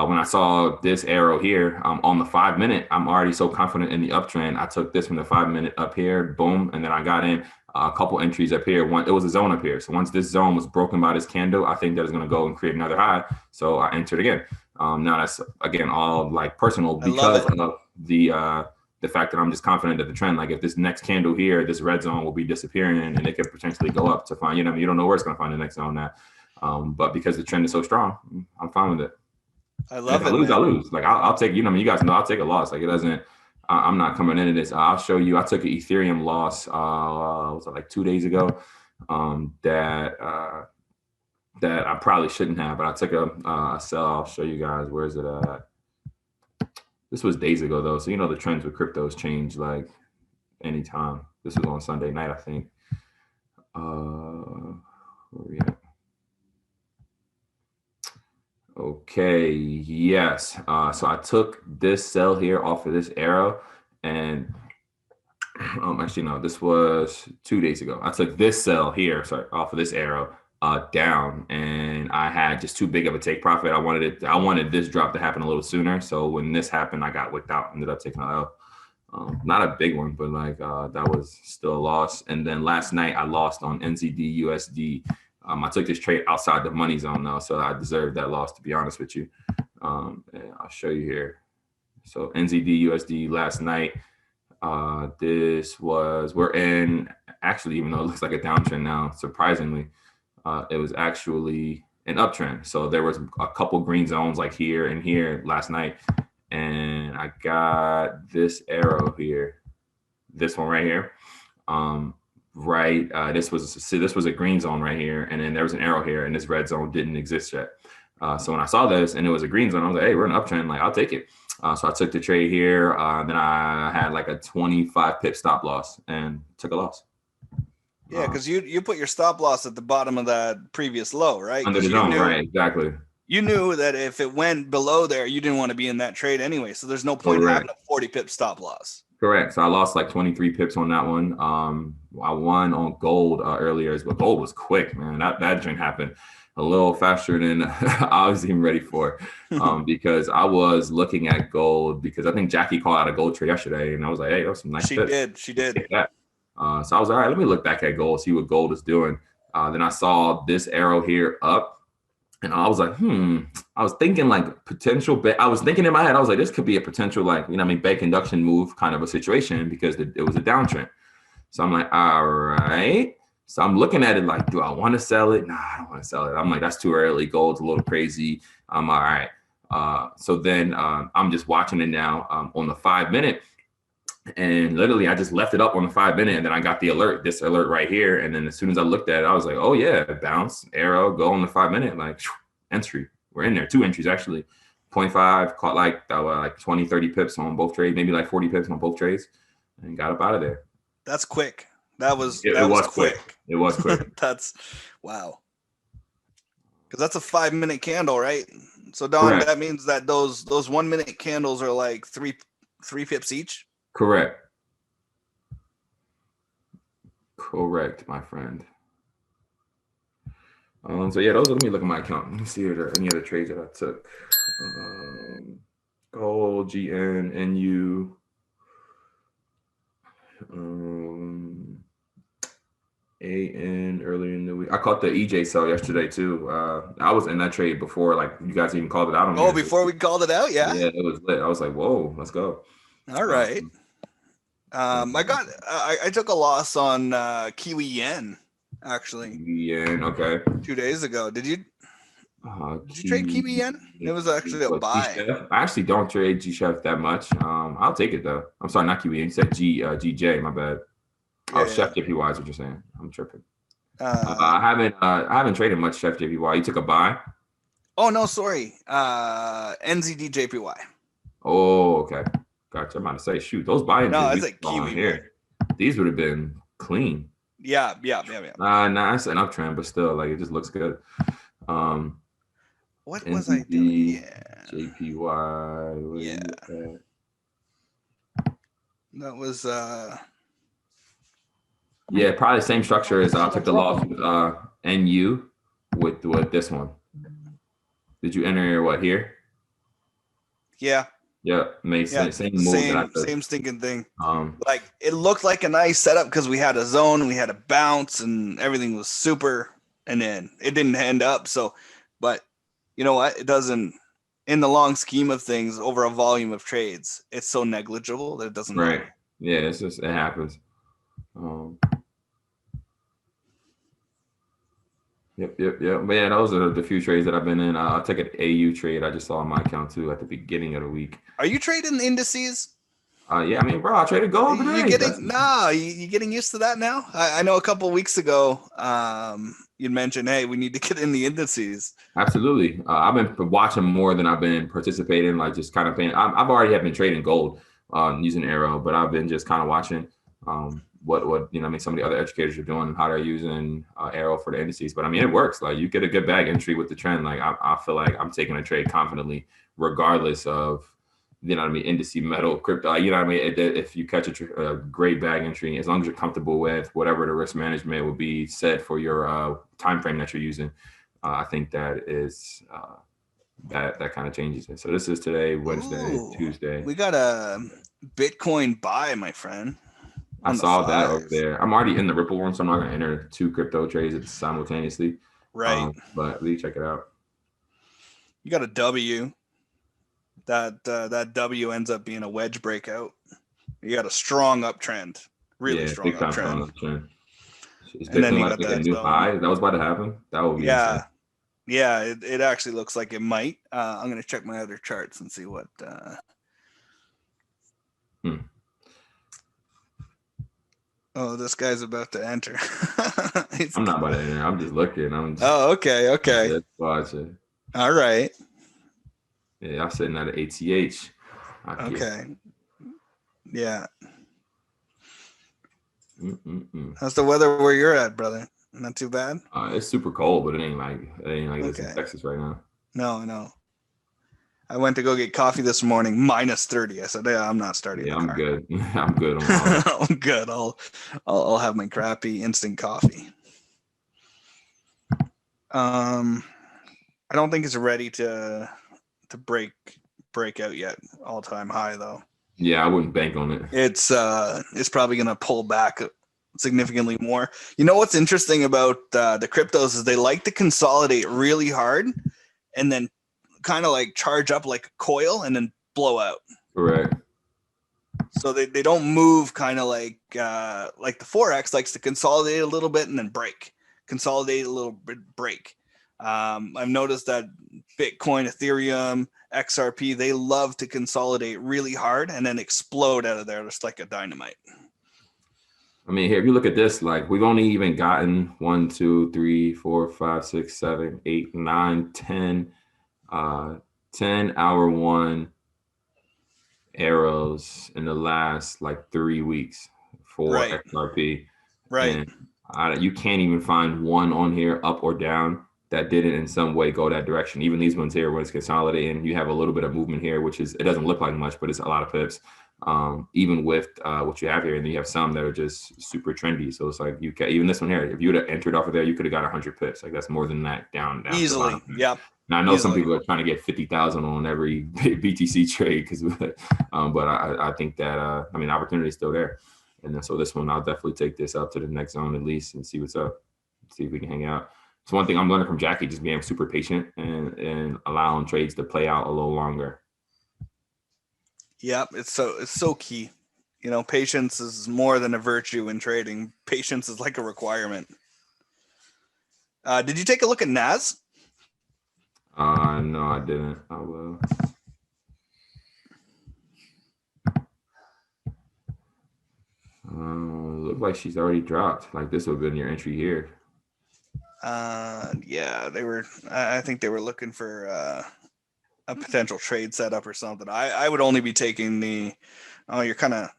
when I saw this arrow here on the 5 minute, I'm already so confident in the uptrend. I took this from the 5 minute up here, boom, and then I got in a couple entries up here. It was a zone up here. So once this zone was broken by this candle, I think that is going to go and create another high. So I entered again. Now that's again all like personal because of the fact that I'm just confident that the trend, like if this next candle here, this red zone will be disappearing and it could potentially go up to find, you don't know where it's going to find the next zone at. But because the trend is so strong, I'm fine with it. I love it. I lose. Like I'll take, you guys know I'll take a loss. Like it doesn't. I'm not coming into this. I'll show you. I took an Ethereum loss. Was it like 2 days ago? That I probably shouldn't have, but I took a sell. I'll show you guys. Where is it at? This was days ago though, so the trends with cryptos change like anytime. This was on Sunday night, I think. Where we at? Okay, yes. So I took this sell here off of this arrow, and actually no, this was 2 days ago. I took this sell here, off of this arrow down, and I had just too big of a take profit. I wanted this drop to happen a little sooner. So when this happened, I got wicked out. Ended up taking an L. Not a big one, but like that was still a loss. And then last night I lost on NZD USD. I took this trade outside the money zone though, so I deserved that loss, to be honest with you. And I'll show you here. So NZD USD last night, we're in, actually, even though it looks like a downtrend now, surprisingly, it was actually an uptrend. So there was a couple green zones like here and here last night. And I got this arrow here, this one right here. This was a green zone right here, and then there was an arrow here, and this red zone didn't exist yet. So when I saw this and it was a green zone, I was like, hey, we're in an uptrend, like I'll take it. So I took the trade here. Then I had like a 25 pip stop loss and took a loss. Yeah, because you put your stop loss at the bottom of that previous low, right? Under the zone, right? Exactly. You knew that if it went below there, you didn't want to be in that trade anyway. So there's no point in having a 40 pip stop loss. Correct. So I lost like 23 pips on that one. I won on gold earlier, but gold was quick, man. That drink happened a little faster than I was even ready for. Because I was looking at gold because I think Jackie called out a gold trade yesterday, and I was like, hey, those some nice pips. She did. So I was all right. Let me look back at gold, see what gold is doing. Then I saw this arrow here up. And I was like, I was thinking like potential, I was thinking in my head, I was like, this could be a potential, like, beg conduction move kind of a situation because it was a downtrend. So I'm like, all right. So I'm looking at it like, do I want to sell it? Nah, I don't want to sell it. I'm like, that's too early. Gold's a little crazy. I'm all right. So then I'm just watching it now on the 5 minute. And literally, I just left it up on the 5 minute, and then I got this alert right here. And then as soon as I looked at it, I was like, oh yeah, bounce, arrow, go on the 5 minute, like entry. We're in there, 2 entries actually. 0.5, caught like 20, 30 pips on both trades, maybe like 40 pips on both trades, and got up out of there. That's quick. That was quick. It was quick. That's wow. Because that's a 5 minute candle, right? So Don, Correct. That means that those 1 minute candles are like three pips each. Correct, my friend. So yeah, let me look at my account. Let me see if there are any other trades that I took. Gold, GN, NU. AN earlier in the week. I caught the EJ sell yesterday too. I was in that trade before, like you guys even called it out on me. Oh, before we called it out, yeah. Yeah, it was lit. I was like, whoa, let's go. All right. I took a loss on Kiwi Yen, actually. Yen, okay. 2 days ago. Did you trade Kiwi Yen? It was actually a buy. G-Chef? I actually don't trade G-Chef that much. I'll take it though. I'm sorry, not Kiwi Yen. You said GJ. My bad. Yeah, Chef JPY is what you're saying. I'm tripping. I haven't traded much Chef JPY. You took a buy? Oh no, sorry. NZD JPY. Oh, okay. Gotcha. I'm about to say, shoot, those buy-ins. No, it's like Kiwi here. These would have been clean. Yeah. Nah, it's an uptrend, but still, like it just looks good. What was I doing? Yeah. JPY. Yeah. That was yeah, probably the same structure as I took the loss with NU with this one. Did you enter what here? Yeah. Yeah, same move that I took. Same stinking thing. Like it looked like a nice setup because we had a zone, we had a bounce, and everything was super. And then it didn't end up. So, but you know what? It doesn't. In the long scheme of things, over a volume of trades, it's so negligible that it doesn't matter. Yeah, it's just it happens. Yep. But yeah, those are the few trades that I've been in. I'll take an AU trade. I just saw on my account too at the beginning of the week. Are you trading indices? Yeah, I mean, bro, I traded gold today. You getting used to that now? I know a couple of weeks ago, you mentioned, hey, we need to get in the indices. Absolutely. I've been watching more than I've been participating, like just kind of paying. I've already been trading gold using AIRO, but I've been just kind of watching what some of the other educators are doing and how they're using AIRO for the indices. But I mean, it works. Like you get a good bag entry with the trend. Like I feel like I'm taking a trade confidently, regardless of indice, metal, crypto. If you catch a great bag entry, as long as you're comfortable with whatever the risk management would be set for your time frame that you're using, I think that is that kind of changes it. So this is today, Wednesday, Tuesday. We got a Bitcoin buy, my friend. I saw that over there. I'm already in the Ripple one, so I'm not gonna enter 2 crypto trades simultaneously. Right. But we check it out. You got a W. That W ends up being a wedge breakout. You got a strong uptrend. Really strong uptrend. Is Bitcoin about to get a new high? That was about to happen? That would be insane. Yeah, it actually looks like it might. I'm gonna check my other charts and see what Oh, this guy's about to enter. I'm not about to enter. I'm just looking. Okay. Just watching. All right. Yeah, I'm sitting at an ATH. Okay. Yeah. How's the weather where you're at, brother? Not too bad. It's super cold, but it ain't like this in Texas right now. No. I went to go get coffee this morning, -30. I said, yeah, I'm not starting Yeah, the I'm car. good. I'm good on all that. I'm good. I'll have my crappy instant coffee. I don't think it's ready to break out yet. All-time high though. Yeah, I wouldn't bank on it. It's probably gonna pull back significantly more. You know what's interesting about the cryptos is they like to consolidate really hard and then kind of like charge up like a coil and then blow out. Correct. So they don't move kind of like the Forex likes to consolidate a little bit and then break, consolidate a little bit, break. I've noticed that Bitcoin, Ethereum, XRP, they love to consolidate really hard and then explode out of there just like a dynamite. I mean, here, if you look at this, like we've only even gotten 1, 2, 3, 4, 5, 6, 7, 8, 9, 10, 10 hour one arrows in the last like 3 weeks for Right. XRP. Right. And you can't even find one on here up or down that didn't in some way go that direction. Even these ones here, when it's consolidating, you have a little bit of movement here, which is, it doesn't look like much, but it's a lot of pips. Even with what you have here, and then you have some that are just super trendy. So it's like you can, even this one here, if you would have entered off of there, you could have got 100 pips. Like that's more than that down Easily. Yeah. Now I know some Easily. people are trying to get 50,000 on every BTC trade because, but I think that I mean, opportunity is still there, and then so this one I'll definitely take this up to the next zone at least and see what's up, see if we can hang out. It's one thing I'm learning from Jackie, just being super patient and allowing trades to play out a little longer. Yep, it's so key. You know, patience is more than a virtue in trading. Patience is like a requirement. Did you take a look at NAS? No, I didn't. I will. Look like she's already dropped. Like this would have been your entry here. Yeah, they were. I think they were looking for a potential trade setup or something. I would only be taking the. Oh, you're kind of.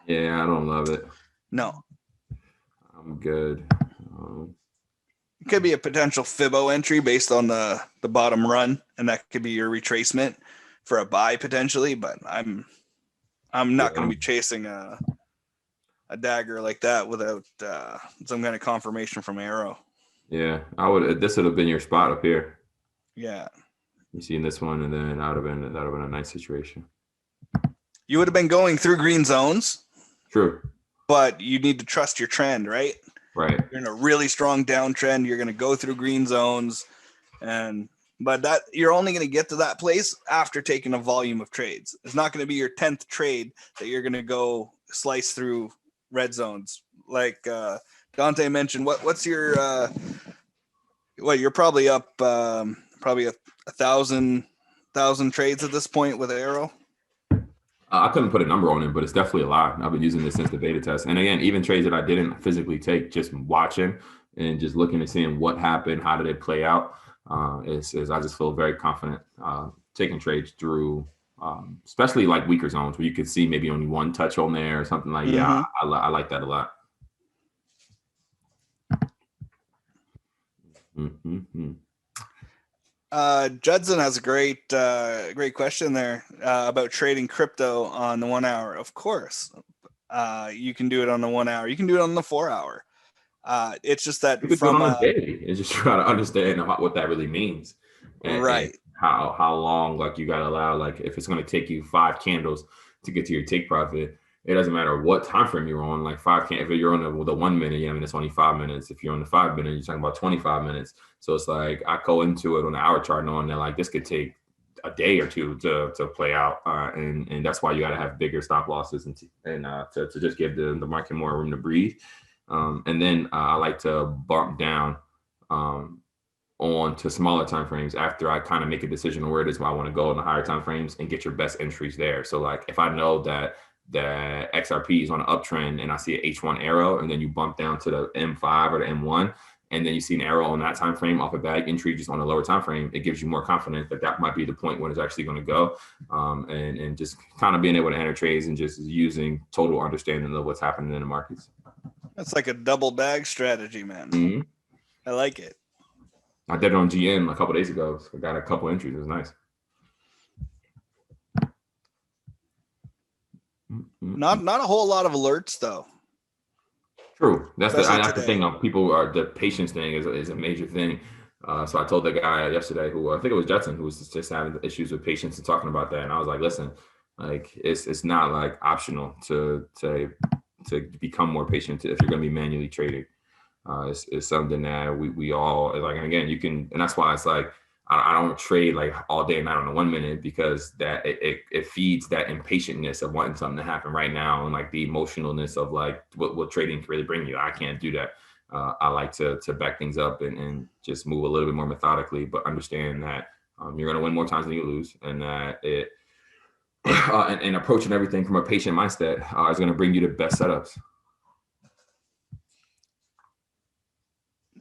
Yeah, I don't love it. No, I'm good. it could be a potential Fibo entry based on the bottom run, and that could be your retracement for a buy potentially. But I'm not going to be chasing a dagger like that without some kind of confirmation from AIRO. Yeah, I would. This would have been your spot up here. Yeah, You seen this one, and then that would have been a nice situation. you would have been going through green zones. True. But you need to trust your trend, right? Right. You're in a really strong downtrend. You're going to go through green zones, but that you're only going to get to that place after taking a volume of trades. It's not going to be your 10th trade that you're going to go slice through red zones. Like Donta mentioned, what's your you're probably up probably a 1,000 trades at this point with AIRO. I couldn't put a number on it, but it's definitely a lot. I've been using this since the beta test. And again, even trades that I didn't physically take, just watching and just looking and seeing what happened, how did it play out, is I just feel very confident taking trades through, especially like weaker zones where you could see maybe only one touch on there or something like. Mm-hmm. Yeah, I like that a lot. Mm-hmm. Judson has a great question there about trading crypto on the 1 hour. Of course, you can do it on the 1 hour. You can do it on the 4 hour. It's just that you could from do it on a daily and just try to understand what that really means, right? And how long, like you got to allow, like if it's going to take you 5 candles to get to your take profit. It doesn't matter what time frame you're on. Like if you're on the 1 minute, I mean, it's only 5 minutes. If you're on the 5 minute, you're talking about 25 minutes. So it's like I go into it on the hour chart knowing that like this could take a day or two to play out, and that's why you got to have bigger stop losses and to just give the market more room to breathe. And then I like to bump down on to smaller time frames after I kind of make a decision on where it is I want to go in the higher time frames and get your best entries there. So like if I know that XRP is on an uptrend and I see an H1 arrow, and then you bump down to the M5 or the M1, and then you see an arrow on that time frame off a bag entry just on a lower time frame, it gives you more confidence that might be the point when it's actually going to go, and just kind of being able to enter trades and just using total understanding of what's happening in the markets. That's like a double bag strategy, man. Mm-hmm. I like it. I did it on GN a couple days ago. So I got a couple entries. It was nice. Not a whole lot of alerts though. True. That's the Especially thing. today. People are the patience thing is a major thing. So I told the guy yesterday who I think it was Jetson who was just having issues with patience and talking about that. And I was like, listen, like it's not like optional to become more patient if you're going to be manually trading. It's something that we all like. And again, you can, and that's why it's like I don't trade like all day and night on the 1 minute, because that it feeds that impatientness of wanting something to happen right now, and like the emotionalness of like what trading can really bring you. I can't do that. I like to back things up and just move a little bit more methodically, but understand that you're going to win more times than you lose, and that it and approaching everything from a patient mindset is going to bring you the best setups.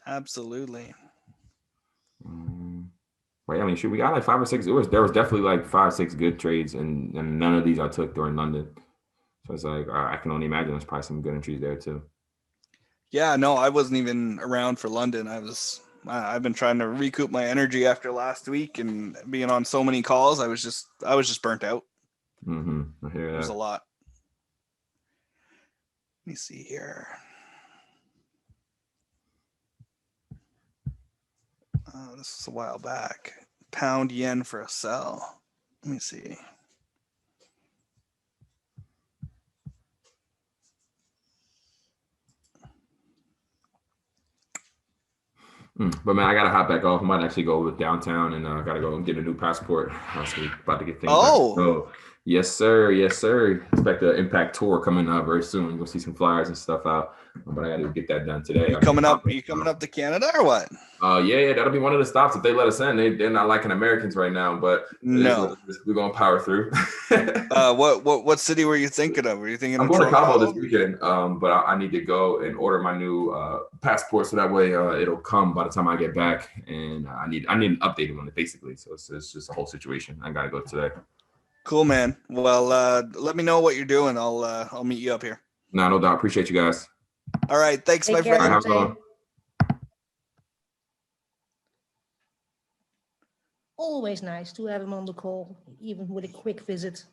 Absolutely. Right. I mean, shoot, we got like 5 or 6. There was definitely like 5 or 6 good trades, and none of these I took during London. So it's like I can only imagine there's probably some good entries there too. Yeah, no, I wasn't even around for London. I've been trying to recoup my energy after last week and being on so many calls. I was just burnt out. I hear that. It was a lot. Let me see here. This was a while back. Pound yen for a sell. Let me see. But man, I gotta hop back off. I might actually go downtown, and I gotta go and get a new passport. So we about to get things done. So, yes, sir. Yes, sir. Expect the Impact Tour coming up very soon. Go see some flyers and stuff out. But I got to get that done today. You coming up to Canada or what? Yeah, that'll be one of the stops if they let us in. They're not liking Americans right now, but no, we're gonna power through. What city were you thinking of? Were you thinking I'm of going to Toronto? Cabo this weekend, but I need to go and order my new passport so that way it'll come by the time I get back, and I need an updated one basically. So it's just a whole situation. I gotta go today. Cool, man. Well, let me know what you're doing. I'll meet you up here. No doubt. Appreciate you guys. All right, thanks, my friend. Have fun. Always nice to have him on the call, even with a quick visit.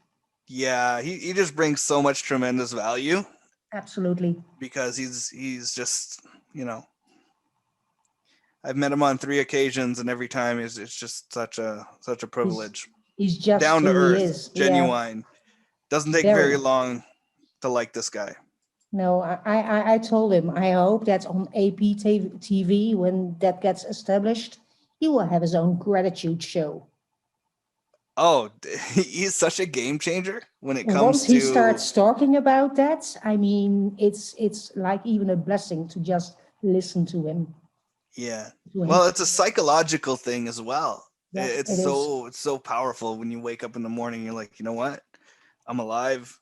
Yeah, he just brings so much tremendous value. Absolutely. Because he's just, I've met him on 3 occasions, and every time it's just such a privilege. He's just down to earth, genuine. Yeah. Doesn't take very long to like this guy. No, I told him, I hope that on AP TV, when that gets established, he will have his own gratitude show. Oh, he's such a game changer when it comes once to... he starts talking about that, I mean, it's like even a blessing to just listen to him. Yeah. Well, it's a psychological thing as well. Yeah, it's so powerful when you wake up in the morning, you're like, you know what? I'm alive.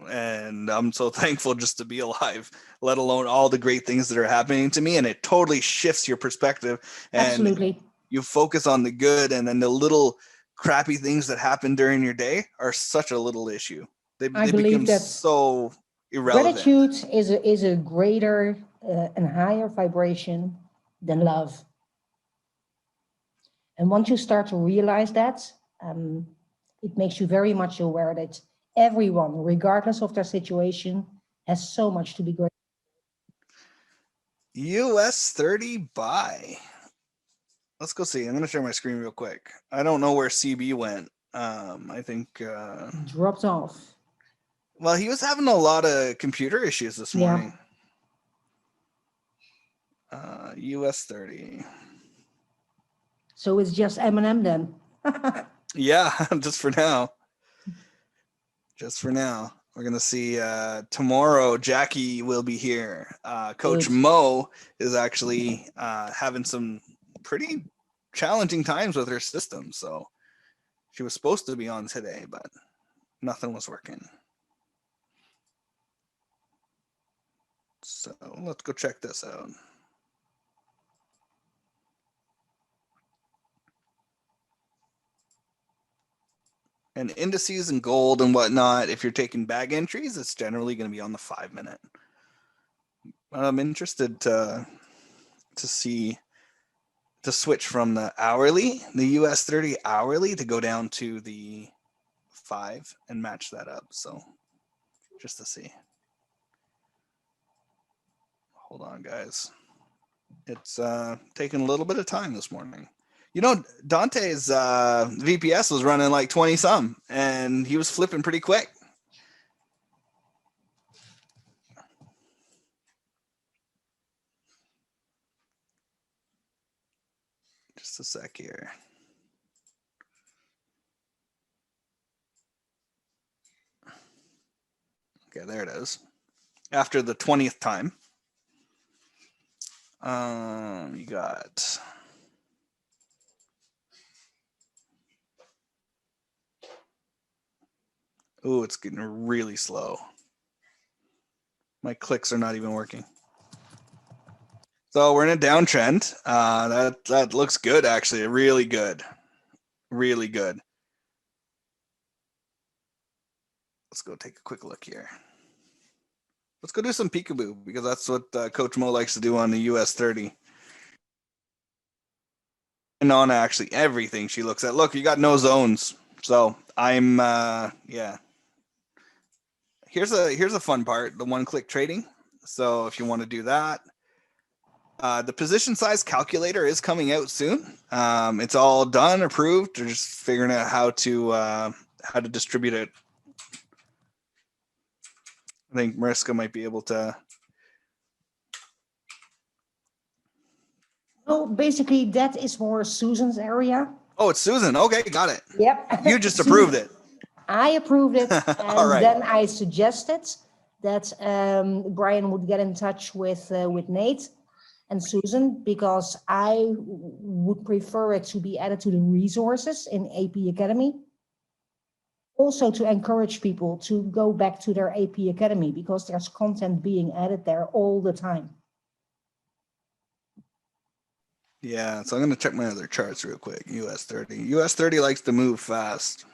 And I'm so thankful just to be alive, let alone all the great things that are happening to me. And it totally shifts your perspective. And absolutely. You focus on the good, and then the little crappy things that happen during your day are such a little issue. They become so irrelevant. Gratitude is a greater and higher vibration than love. And once you start to realize that, it makes you very much aware that everyone, regardless of their situation, has so much to be grateful. US 30 buy. Let's go see. I'm going to share my screen real quick. I don't know where CB went. I think dropped off. Well, he was having a lot of computer issues this morning. US 30. So it's just Eminem then. Yeah, just for now. Just for now. We're going to see tomorrow. Jackie will be here. Coach Mo is actually having some pretty challenging times with her system. So she was supposed to be on today, but nothing was working. So let's go check this out. And indices and gold and whatnot, if you're taking bag entries, it's generally going to be on the 5 minute. I'm interested to see to switch from the hourly, the US 30 hourly, to go down to the 5 and match that up. So just to see. Hold on, guys. It's taking a little bit of time this morning. You know, Dante's VPS was running like 20 some, and he was flipping pretty quick. Just a sec here. Okay, there it is. After the 20th time. You got oh, it's getting really slow. My clicks are not even working. So we're in a downtrend. That looks good, actually. Really good. Really good. Let's go take a quick look here. Let's go do some peekaboo, because that's what Coach Mo likes to do on the US 30. And on actually everything she looks at. Look, you got no zones. So I'm yeah. Here's a fun part, the one-click trading. So if you want to do that, the position size calculator is coming out soon. It's all done, approved. They're just figuring out how to distribute it. I think Mariska might be able to. Well, basically, that is more Susan's area. Oh, it's Susan. Okay, got it. Yep. You just approved it. I approved it, and All right. then I suggested that Brian would get in touch with Nate and Susan, because I would prefer it to be added to the resources in AP Academy. Also to encourage people to go back to their AP Academy, because there's content being added there all the time. Yeah, so I'm going to check my other charts real quick. US 30. US 30 likes to move fast.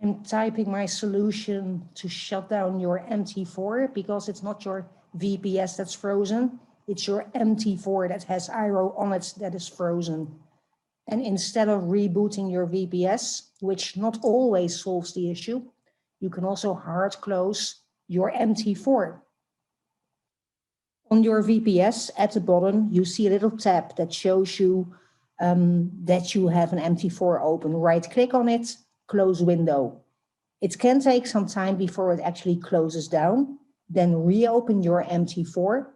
I'm typing my solution to shut down your MT4, because it's not your VPS that's frozen. It's your MT4 that has AIRO on it that is frozen. And instead of rebooting your VPS, which not always solves the issue, you can also hard close your MT4. On your VPS at the bottom, you see a little tab that shows you that you have an MT4 open. Right click on it, close window. It can take some time before it actually closes down. Then reopen your MT4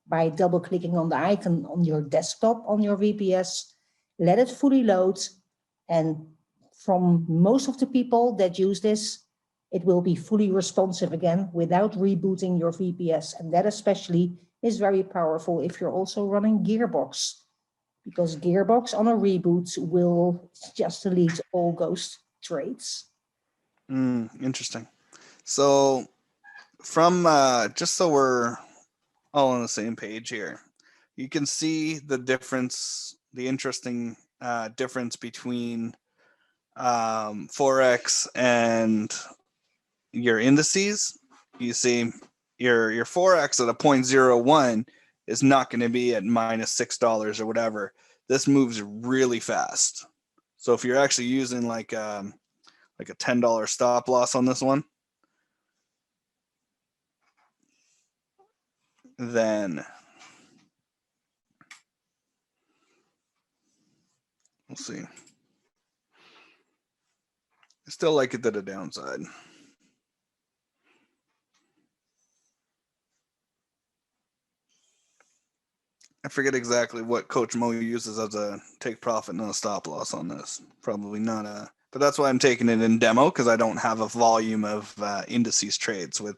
by double clicking on the icon on your desktop on your VPS. Let it fully load. And from most of the people that use this, it will be fully responsive again without rebooting your VPS. And that especially is very powerful if you're also running Gearbox, because Gearbox on a reboot will just delete all ghost trades. Interesting. So from just so we're all on the same page here, you can see the difference, the interesting difference between Forex and your indices. You see your Forex at a 0.01 is not going to be at -$6 or whatever. This moves really fast. So if you're actually using like a $10 stop loss on this one, then we'll see. I still like it to the downside. I forget exactly what Coach Mo uses as a take profit and a stop loss on this. Probably not a, but that's why I'm taking it in demo, because I don't have a volume of indices trades with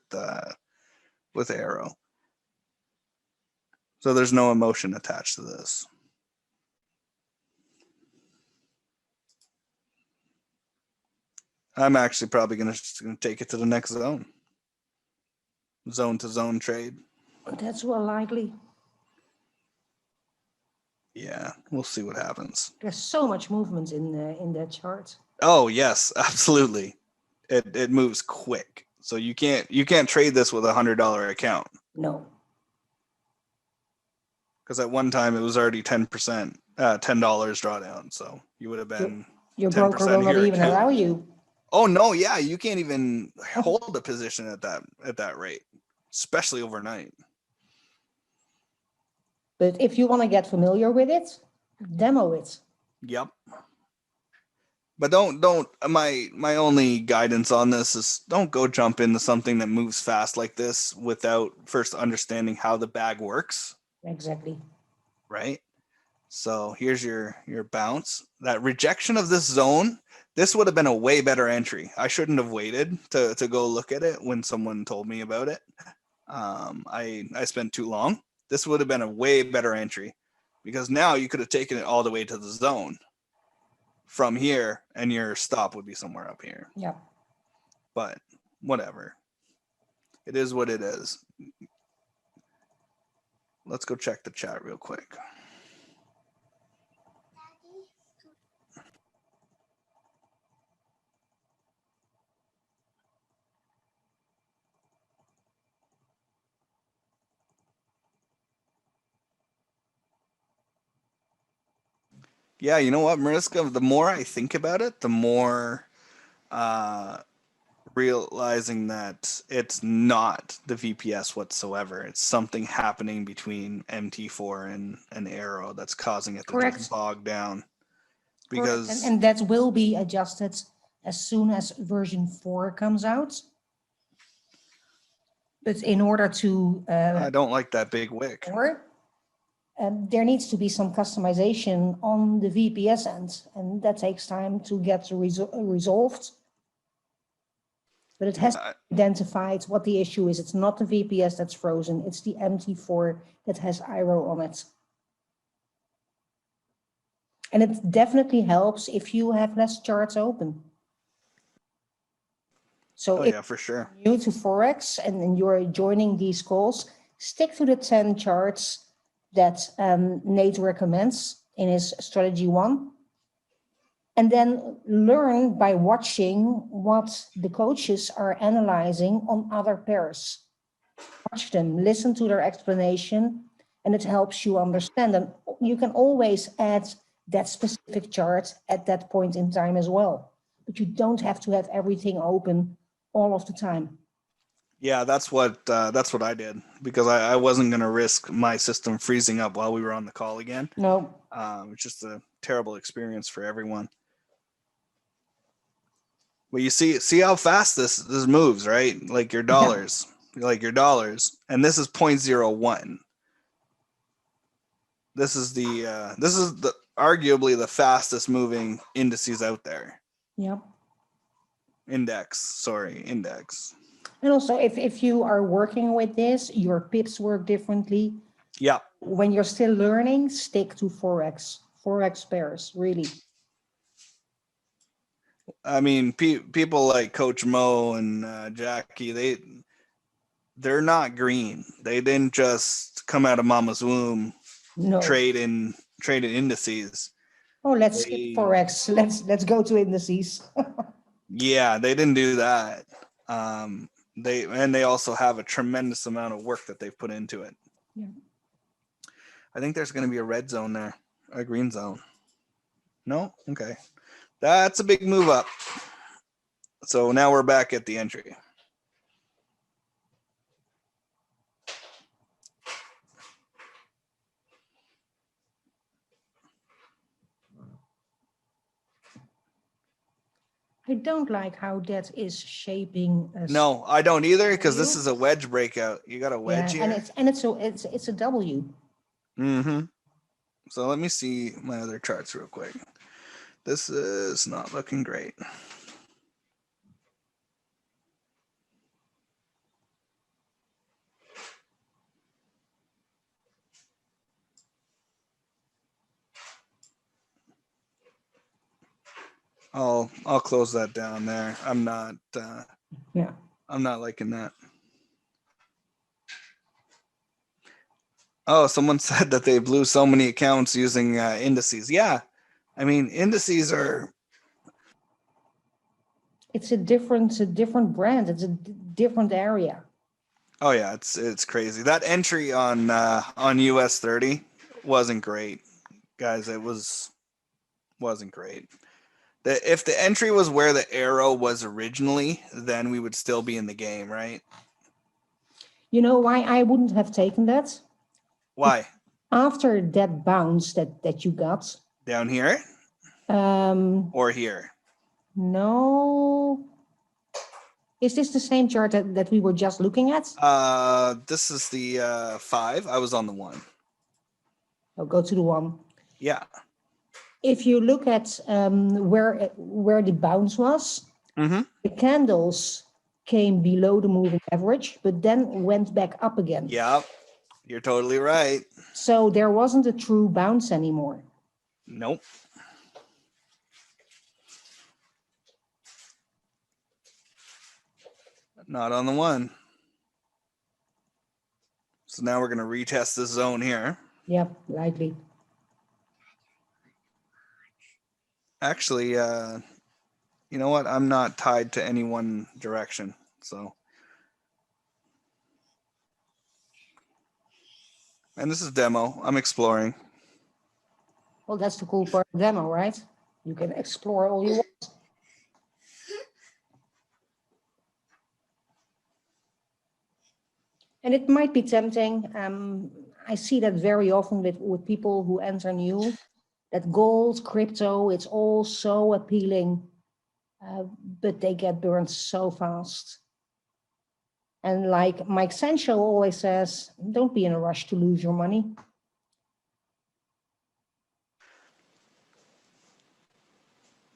AIRO. So there's no emotion attached to this. I'm actually probably gonna take it to the next zone. Zone to zone trade. That's well likely. Yeah, we'll see what happens. There's so much movement in that chart. Oh yes, absolutely. It moves quick. So you can't trade this with $100 account. No. Because at one time it was already 10%, $10 drawdown. So you would have been Your 10% broker will not here even too. allow you. Oh no, yeah, you can't even hold a position at that rate, especially overnight. But if you want to get familiar with it, demo it. Yep. But don't my only guidance on this is don't go jump into something that moves fast like this without first understanding how the bag works, Exactly. right? So here's your bounce. That rejection of this zone, this would have been a way better entry. I shouldn't have waited to go look at it when someone told me about it. I spent too long. This would have been a way better entry because now you could have taken it all the way to the zone from here and your stop would be somewhere up here. Yeah. But whatever. It is what it is. Let's go check the chat real quick. Yeah, you know what, Mariska? The more I think about it, the more realizing that it's not the VPS whatsoever. It's something happening between MT4 and AIRO that's causing it to Correct. just bog down. Correct. Because And that will be adjusted as soon as version 4 comes out. But in order to I don't like that big wick. there needs to be some customization on the VPS end, and that takes time to get resolved. But it has identified what the issue is. It's not the VPS that's frozen, it's the MT4 that has AIRO on it. And it definitely helps if you have less charts open. So Oh if yeah, for sure. you're new to Forex and then you're joining these calls, stick to the 10 charts that Nate recommends in his strategy 1. And then learn by watching what the coaches are analyzing on other pairs. Watch them, listen to their explanation, and it helps you understand. And you can always add that specific chart at that point in time as well. But you don't have to have everything open all of the time. Yeah, that's what I did because I wasn't going to risk my system freezing up while we were on the call again. No. It's just a terrible experience for everyone. Well, you see how fast this moves, right? Like your dollars, and this is 0.01. This is the arguably the fastest moving indices out there. Yeah. Index. And also, if you are working with this, your pips work differently. Yeah. When you're still learning, stick to Forex pairs, really. I mean, people like Coach Mo and Jackie, they're not green. They didn't just come out of mama's womb trading indices. Oh, let's skip Forex. Let's go to indices. Yeah, they didn't do that. They also have a tremendous amount of work that they've put into it. Yeah. I think there's going to be a red zone there, a green zone. No? Okay. That's a big move up. So now we're back at the entry. I don't like how that is shaping us. No, I don't either because this is a wedge breakout. You got a wedge here. And it's a W. Mm-hmm. So let me see my other charts real quick. This is not looking great. I'll close that down there. I'm not Yeah. liking that. Oh, someone said that they blew so many accounts using indices. Yeah, I mean indices are. It's a different brand. It's a different area. Oh yeah, it's crazy. That entry on US 30 wasn't great, guys. It wasn't great. If the entry was where the AIRO was originally, then we would still be in the game, right? You know why I wouldn't have taken that? Why? After that bounce that you got, Down here or here? no. Is this the same chart that we were just looking at? This is the 5. I was on the 1. I'll go to the 1. Yeah. If you look at where the bounce was, the candles came below the moving average, but then went back up again. Yep. You're totally right. So there wasn't a true bounce anymore. Nope. Not on the 1. So now we're going to retest this zone here. Yep, likely. Actually, you know what? I'm not tied to any one direction. So, and this is demo. I'm exploring. Well, that's the cool part of the demo, right? You can explore all you want. And it might be tempting. I see that very often with people who enter new, that gold, crypto, it's all so appealing, but they get burned so fast. And like Mike Sancho always says, don't be in a rush to lose your money.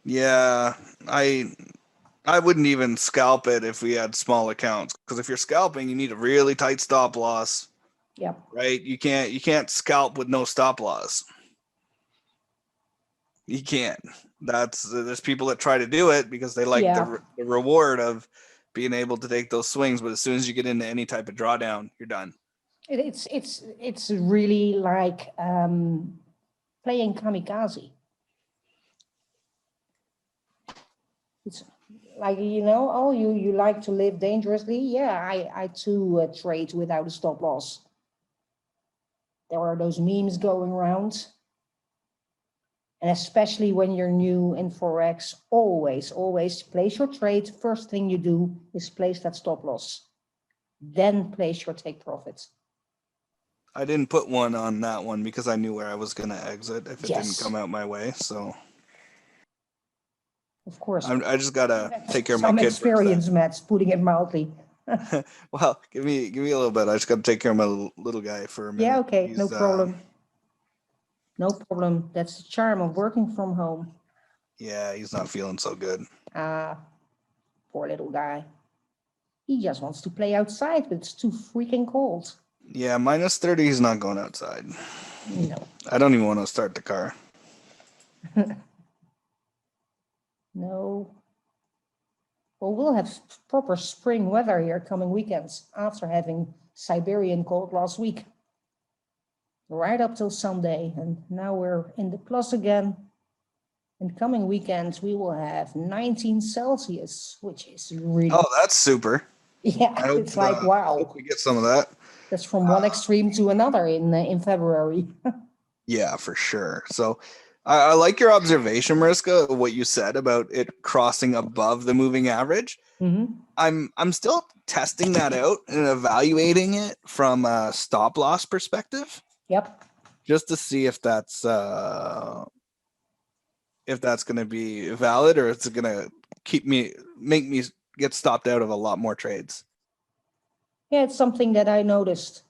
Yeah, I wouldn't even scalp it if we had small accounts, because if you're scalping, you need a really tight stop loss. Yep. Right? You can't scalp with no stop loss. You can't. There's people that try to do it because they like the reward of being able to take those swings, but as soon as you get into any type of drawdown, you're done. It's really like playing kamikaze. It's like, you know, oh, you like to live dangerously. Yeah, I too trade without a stop loss. There are those memes going around. And especially when you're new in Forex, always place your trade. First thing you do is place that stop loss. Then place your take profits. I didn't put one on that one because I knew where I was going to exit if it didn't come out my way. So, of course, I just got to take care of my some kid. experience, Matt, putting it mildly. Well, give me a little bit. I just got to take care of my little guy for a minute. Yeah, okay, no problem. No problem. That's the charm of working from home. Yeah, he's not feeling so good. Poor little guy. He just wants to play outside, but it's too freaking cold. Yeah, minus 30, he's not going outside. No. I don't even want to start the car. No. Well, we'll have proper spring weather here coming weekends after having Siberian cold last week. Right up till Sunday, and now we're in the plus again. In coming weekends, we will have 19 Celsius, which is really... Oh, that's super. Yeah, it's like, wow. Hope we get some of that. That's from one extreme to another in February. Yeah, for sure. So I like your observation, Mariska, what you said about it crossing above the moving average. Mm-hmm. I'm still testing that out and evaluating it from a stop loss perspective. Yep. Just to see if that's going to be valid, or it's going to make me get stopped out of a lot more trades. Yeah, it's something that I noticed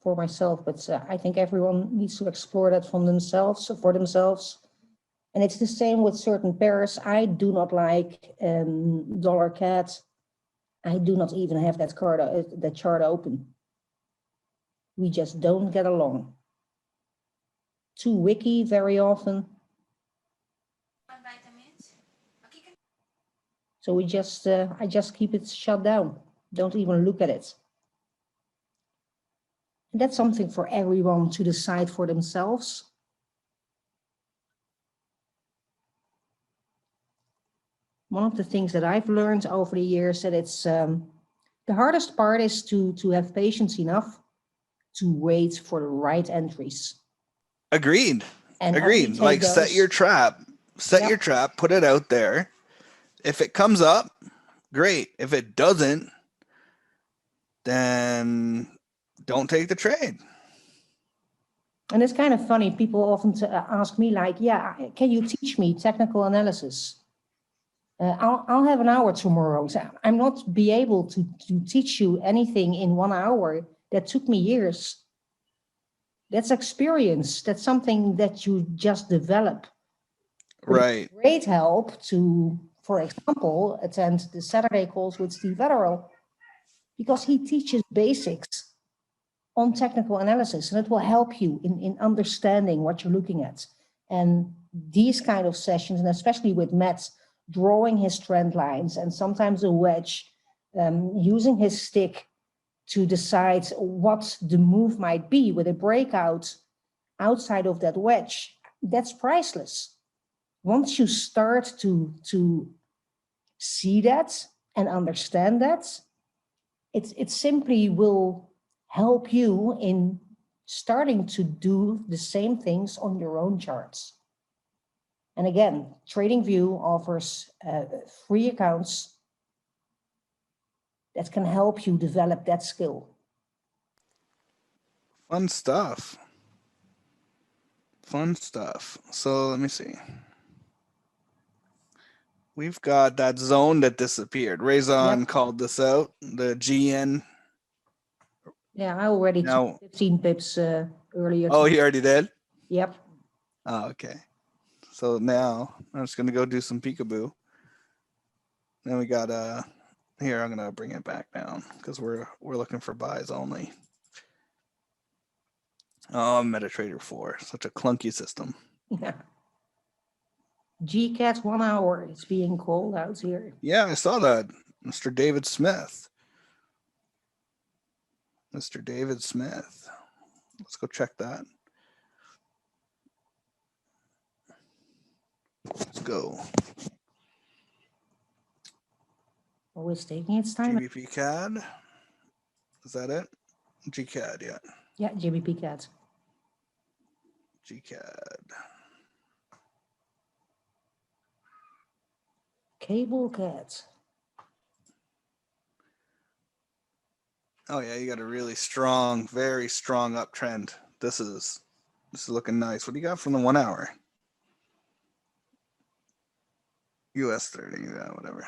for myself, but I think everyone needs to explore that for themselves. And it's the same with certain pairs. I do not like dollar cat. I do not even have that chart open. We just don't get along. too wiki very often. So I just keep it shut down. Don't even look at it. And that's something for everyone to decide for themselves. One of the things that I've learned over the years that it's the hardest part is to have patience enough to wait for the right entries. Agreed. And Agreed. Like set your trap. Set Yep. your trap, put it out there. If it comes up, great. If it doesn't, then don't take the trade. And it's kind of funny. People often ask me like, yeah, can you teach me technical analysis? I'll have an hour tomorrow. So I'm not be able to teach you anything in 1 hour. That took me years. That's experience. That's something that you just develop. But Right. it's great help to, for example, attend the Saturday calls with Steve Federal, because he teaches basics on technical analysis, and it will help you in understanding what you're looking at. And these kind of sessions, and especially with Matt drawing his trend lines and sometimes a wedge, using his stick to decide what the move might be with a breakout outside of that wedge, that's priceless. Once you start to see that and understand that, it simply will help you in starting to do the same things on your own charts. And again, TradingView offers free accounts that can help you develop that skill. Fun stuff. Fun stuff. So let me see. We've got that zone that disappeared. Razon Yep. called this out. The GN. Yeah, I already Now- took 15 pips earlier. Oh, he already did? Yep. Oh, okay. So now I'm just gonna go do some peekaboo. Then we got here, I'm gonna bring it back down because we're looking for buys only. Oh, MetaTrader 4, such a clunky system. Yeah. GCAT 1 hour is being called out here. Yeah, I saw that. Mr. David Smith. Mr. David Smith. Let's go check that. Let's go. Always taking its time. GBP CAD. Is that it? GCAD, yeah. Yeah, GBP CAT. GCAD. Cable CAT. Oh yeah, you got a really strong, very strong uptrend. This is looking nice. What do you got from the 1 hour? US 30, yeah, whatever.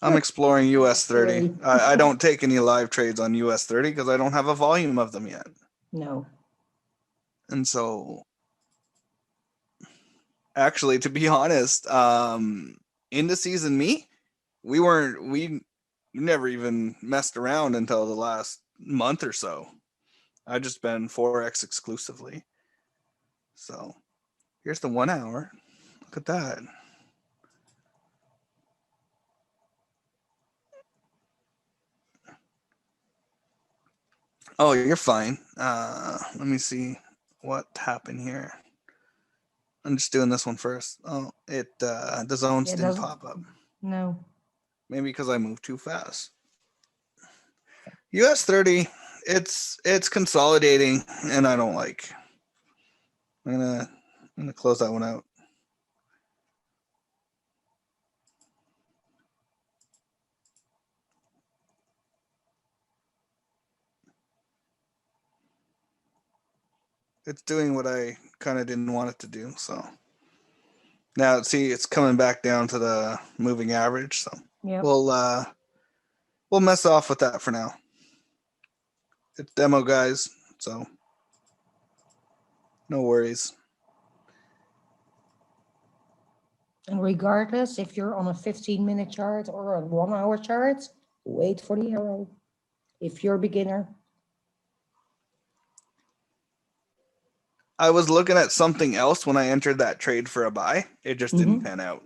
I'm exploring US 30. I don't take any live trades on US 30 because I don't have a volume of them yet. No. And so, actually, to be honest, indices and me, we never even messed around until the last month or so. I've just been Forex exclusively. So here's the 1 hour. Look at that. Oh, you're fine. Let me see what happened here. I'm just doing this one first. Oh, the zones Yeah, didn't doesn't- pop up. No. Maybe because I moved too fast. US 30, it's consolidating, and I don't like. I'm gonna close that one out. It's doing what I kind of didn't want it to do. So now, see, it's coming back down to the moving average. So Yeah. we'll mess off with that for now. It's demo, guys. So no worries. And regardless, if you're on a 15-minute chart or a 1 hour chart, wait for the arrow. If you're a beginner, I was looking at something else when I entered that trade for a buy. It just didn't pan out.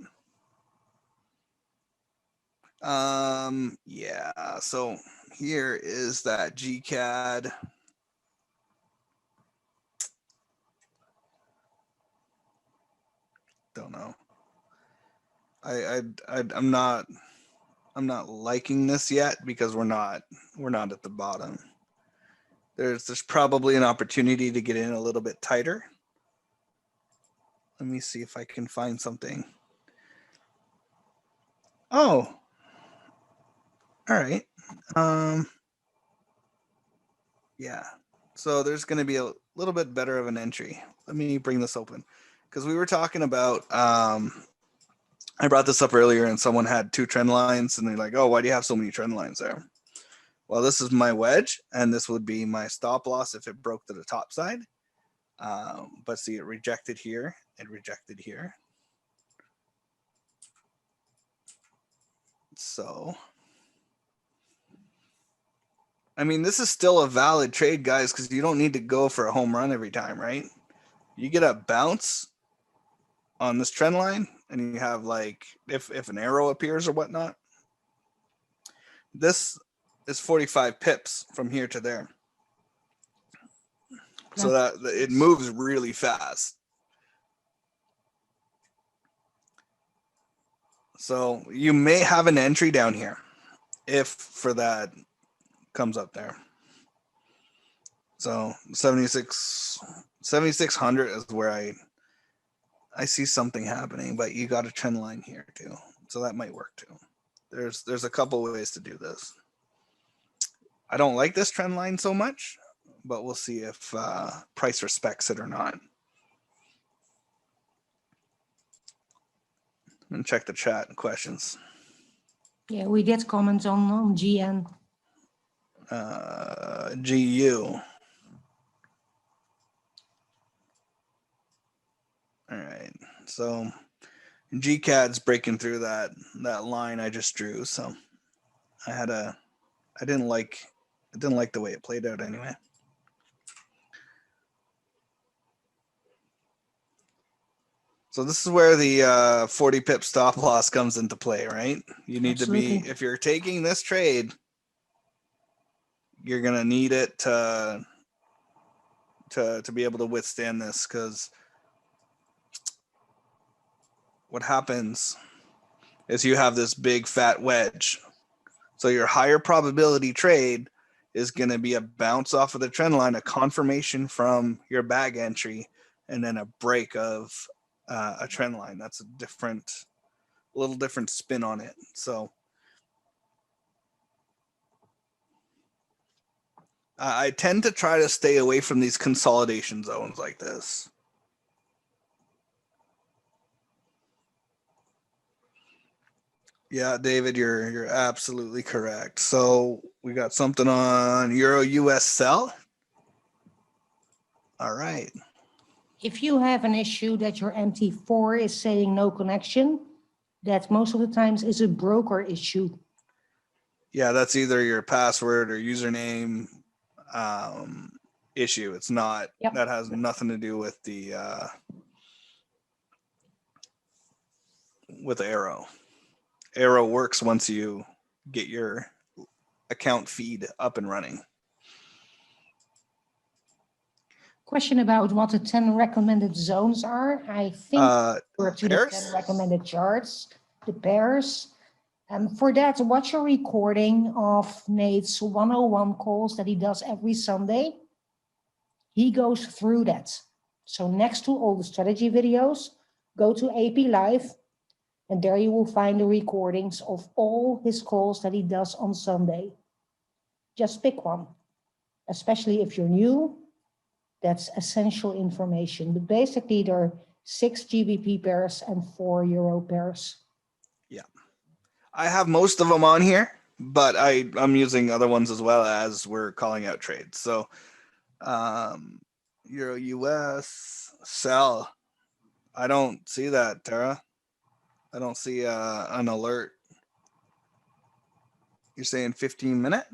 Yeah, so here is that GCAD. Don't know. I'm not liking this yet because we're not at the bottom. There's probably an opportunity to get in a little bit tighter. Let me see if I can find something. Oh, all right. Yeah. So there's going to be a little bit better of an entry. Let me bring this open because we were talking about. I brought this up earlier, and someone had 2 trend lines, and they're like, "Oh, why do you have so many trend lines there?" Well, this is my wedge, and this would be my stop loss if it broke to the top side. But see, it rejected here and rejected here. So, I mean, this is still a valid trade, guys, because you don't need to go for a home run every time, right? You get a bounce on this trend line, and you have like if an arrow appears or whatnot. This is 45 pips from here to there. So that it moves really fast. So you may have an entry down here if for that comes up there. So 7,600 is where I see something happening, but you got a trend line here too. So that might work too. There's a couple ways to do this. I don't like this trend line so much, but we'll see if price respects it or not. And check the chat and questions. Yeah, we get comments on GN. GU. All right, so GCAD's breaking through that line I just drew, so I didn't like the way it played out anyway. So this is where the 40 pip stop loss comes into play, right? You need Absolutely. to be, if you're taking this trade, you're gonna need it to be able to withstand this, because what happens is you have this big fat wedge. So your higher probability trade is going to be a bounce off of the trend line, a confirmation from your bag entry, and then a break of a trend line. That's a little different spin on it. So I tend to try to stay away from these consolidation zones like this. Yeah, David, you're absolutely correct. So we got something on Euro US sell. All right. If you have an issue that your MT4 is saying no connection, that most of the times is a broker issue. Yeah, that's either your password or username issue. It's not. Yep. That has nothing to do with the AIRO. AIRO works once you get your account feed up and running. Question about what the 10 recommended zones are. I think we're to the 10 recommended charts, the pairs. For that, watch a recording of Nate's 101 calls that he does every Sunday. He goes through that. So next to all the strategy videos, go to AP Live, and there you will find the recordings of all his calls that he does on Sunday. Just pick one, especially if you're new. That's essential information. But basically, there are 6 GBP pairs and 4 Euro pairs. Yeah, I have most of them on here, but I'm using other ones as well as we're calling out trades. So Euro US sell. I don't see that, Tara. I don't see an alert. You're saying 15-minute?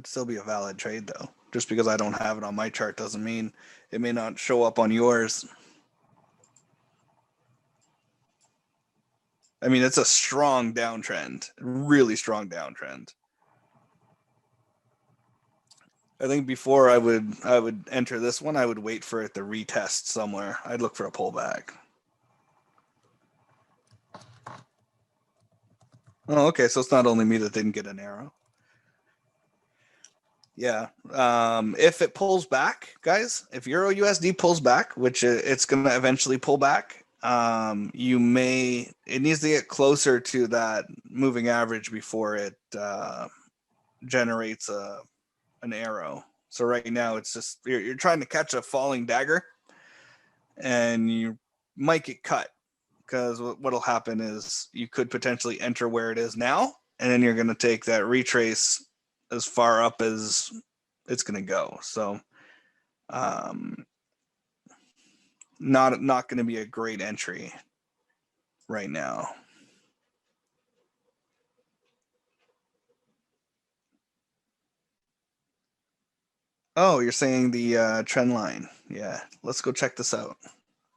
It'd still be a valid trade though. Just because I don't have it on my chart doesn't mean it may not show up on yours. I mean, it's a strong downtrend, really strong downtrend. I think before I would enter this one, I would wait for it to retest somewhere. I'd look for a pullback. Oh, okay. So it's not only me that didn't get an arrow. Yeah. If it pulls back, guys, if Euro USD pulls back, which it's going to eventually pull back, it needs to get closer to that moving average before it generates an arrow. So right now it's just you're trying to catch a falling dagger, and you might get cut, because what'll happen is you could potentially enter where it is now, and then you're going to take that retrace as far up as it's going to go. So not going to be a great entry right now. Oh, you're saying the trend line. Yeah, let's go check this out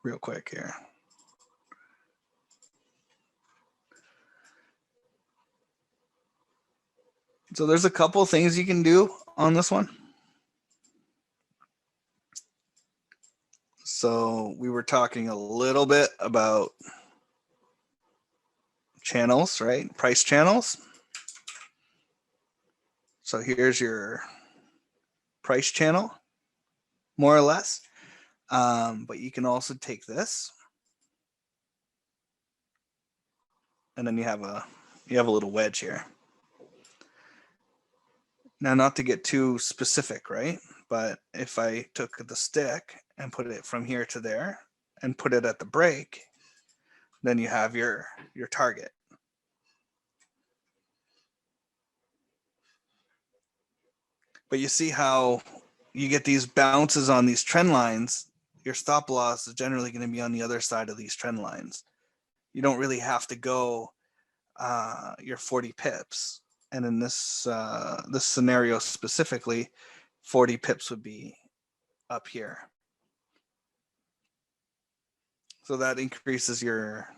real quick here. So there's a couple things you can do on this one. So we were talking a little bit about channels, right? Price channels. So here's your price channel, more or less. But you can also take this, and then you have a little wedge here. Now, not to get too specific, right? But if I took the stick and put it from here to there and put it at the break, then you have your target. But you see how you get these bounces on these trend lines. Your stop loss is generally going to be on the other side of these trend lines. You don't really have to go your 40 pips. And in this this scenario specifically, 40 pips would be up here. So that increases your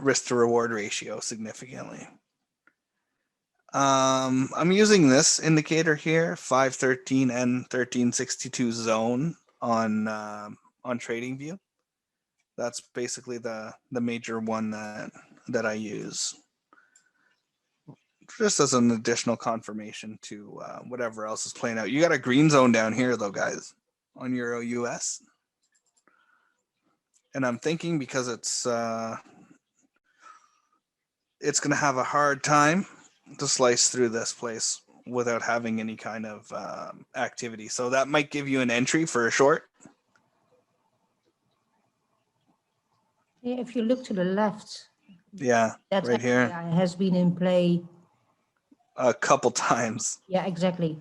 risk to reward ratio significantly. I'm using this indicator here, 513 and 1362 zone on TradingView. That's basically the major one that I use, just as an additional confirmation to whatever else is playing out. You got a green zone down here though, guys, on Euro US. And I'm thinking because it's going to have a hard time to slice through this place without having any kind of activity. So that might give you an entry for a short. Yeah, if you look to the left, Yeah, that's right here. has been in play A couple times. Yeah, exactly.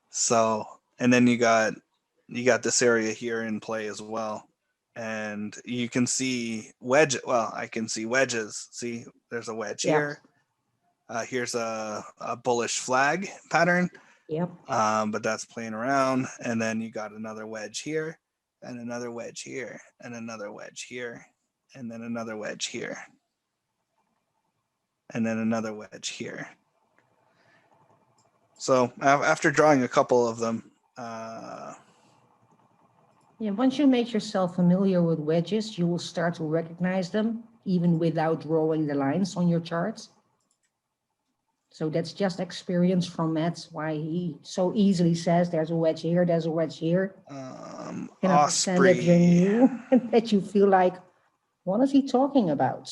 So, and then you got this area here in play as well. And you can see wedge. Well, I can see wedges. See, there's a wedge here. Here's a bullish flag pattern. Yep. But that's playing around. And then you got another wedge here, and another wedge here, and another wedge here, and then another wedge here, and then another wedge here. So after drawing a couple of them, yeah, once you make yourself familiar with wedges, you will start to recognize them even without drawing the lines on your charts. So that's just experience from Matt, why he so easily says there's a wedge here, there's a wedge here. Can I understand that you're new and that you feel like, what is he talking about?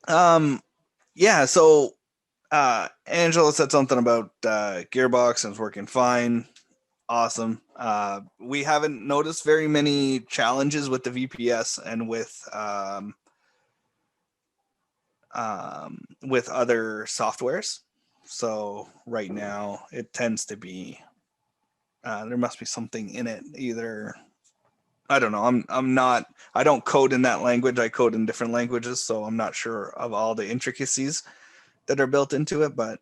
Yeah, so Angela said something about Gearbox and it's working fine. Awesome. We haven't noticed very many challenges with the VPS and with other softwares. So right now it tends to be there must be something in it. Either I don't know. I don't code in that language. I code in different languages, so I'm not sure of all the intricacies that are built into it, but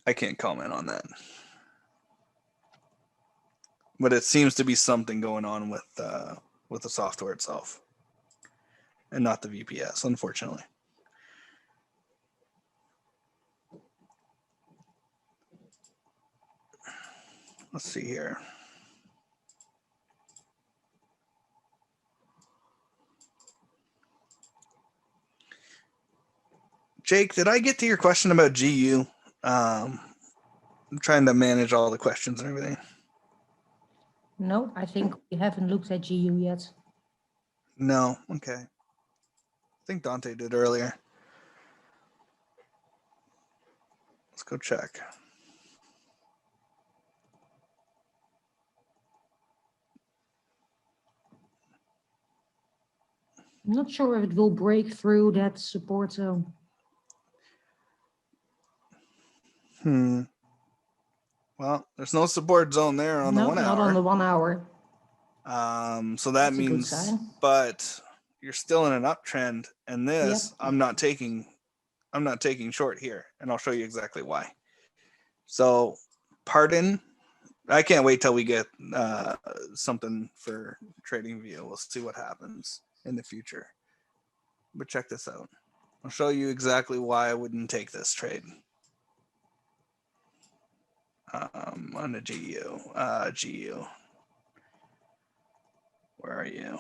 I can't comment on that. But it seems to be something going on with the software itself, and not the VPS, unfortunately. Let's see here. Jake, did I get to your question about GU? I'm trying to manage all the questions and everything. No, I think we haven't looked at GU yet. No, okay. I think Donta did earlier. Let's go check. I'm not sure if it will break through that support zone. Well, there's no support zone there on the No, 1 not hour. on the 1 hour. So that That's a good means, sign. but you're still in an uptrend, and this Yep. I'm not taking short here, and I'll show you exactly why. So, pardon. I can't wait till we get something for TradingView. We'll see what happens in the future. But check this out. I'll show you exactly why I wouldn't take this trade. On the GU. GU. Where are you?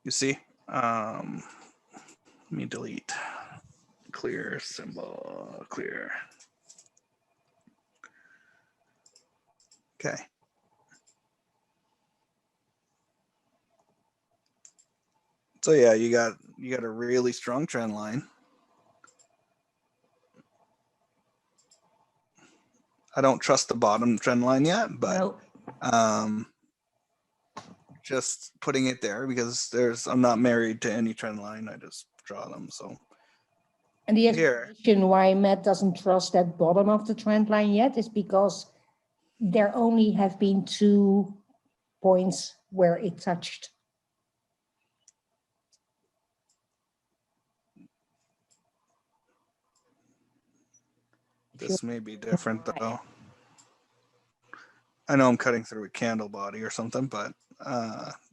You see? Let me delete. Clear symbol. Clear. Okay. So yeah, you got a really strong trend line. I don't trust the bottom trend line yet, but No. Just putting it there because I'm not married to any trend line. I just draw them. So And the here, explanation why Matt doesn't trust that bottom of the trend line yet is because there only have been 2 points where it touched. this may be different though. I know I'm cutting through a candle body or something, but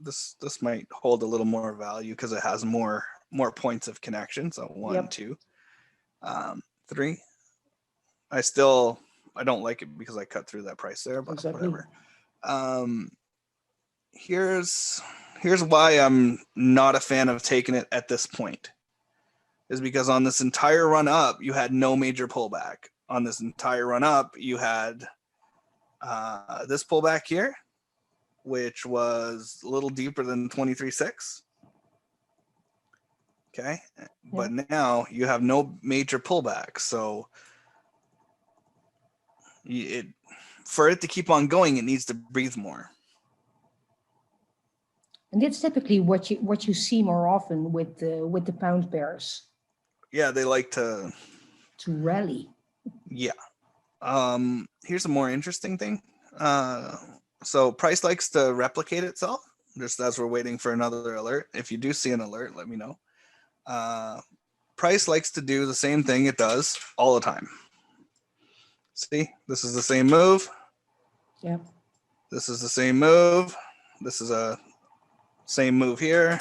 this might hold a little more value because it has more points of connection. So 1, Yep. 2, 3. I don't like it because I cut through that price there, but Exactly. whatever. Here's why I'm not a fan of taking it at this point, is because on this entire run up, you had no major pullback. On this entire run up, you had this pullback here, which was a little deeper than 23.6. Okay. Yeah. But now you have no major pullback. So for it to keep on going, it needs to breathe more. And that's typically what you see more often with the pound pairs. Yeah, they like to rally. Yeah. Here's a more interesting thing. So price likes to replicate itself, just as we're waiting for another alert. If you do see an alert, let me know. Price likes to do the same thing it does all the time. See, this is the same move. Yep. This is the same move. This is a same move here.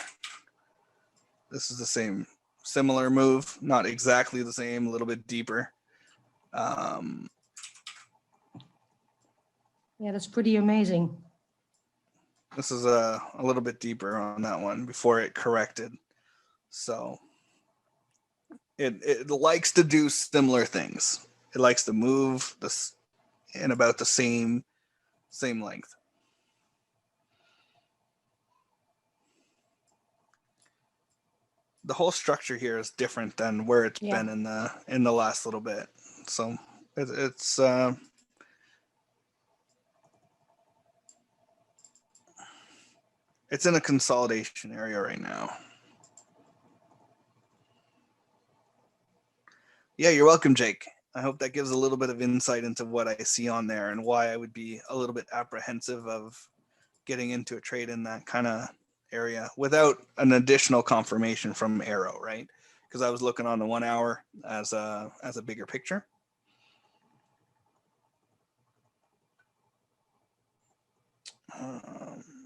This is the same similar move, not exactly the same, a little bit deeper. Yeah, that's pretty amazing. This is a little bit deeper on that one before it corrected. So it likes to do similar things. It likes to move this in about the same length. The whole structure here is different than where it's been in the last little bit. So it's in a consolidation area right now. Yeah, you're welcome, Jake. I hope that gives a little bit of insight into what I see on there and why I would be a little bit apprehensive of getting into a trade in that kind of area without an additional confirmation from AIRO, right? Because I was looking on the 1 hour as a bigger picture.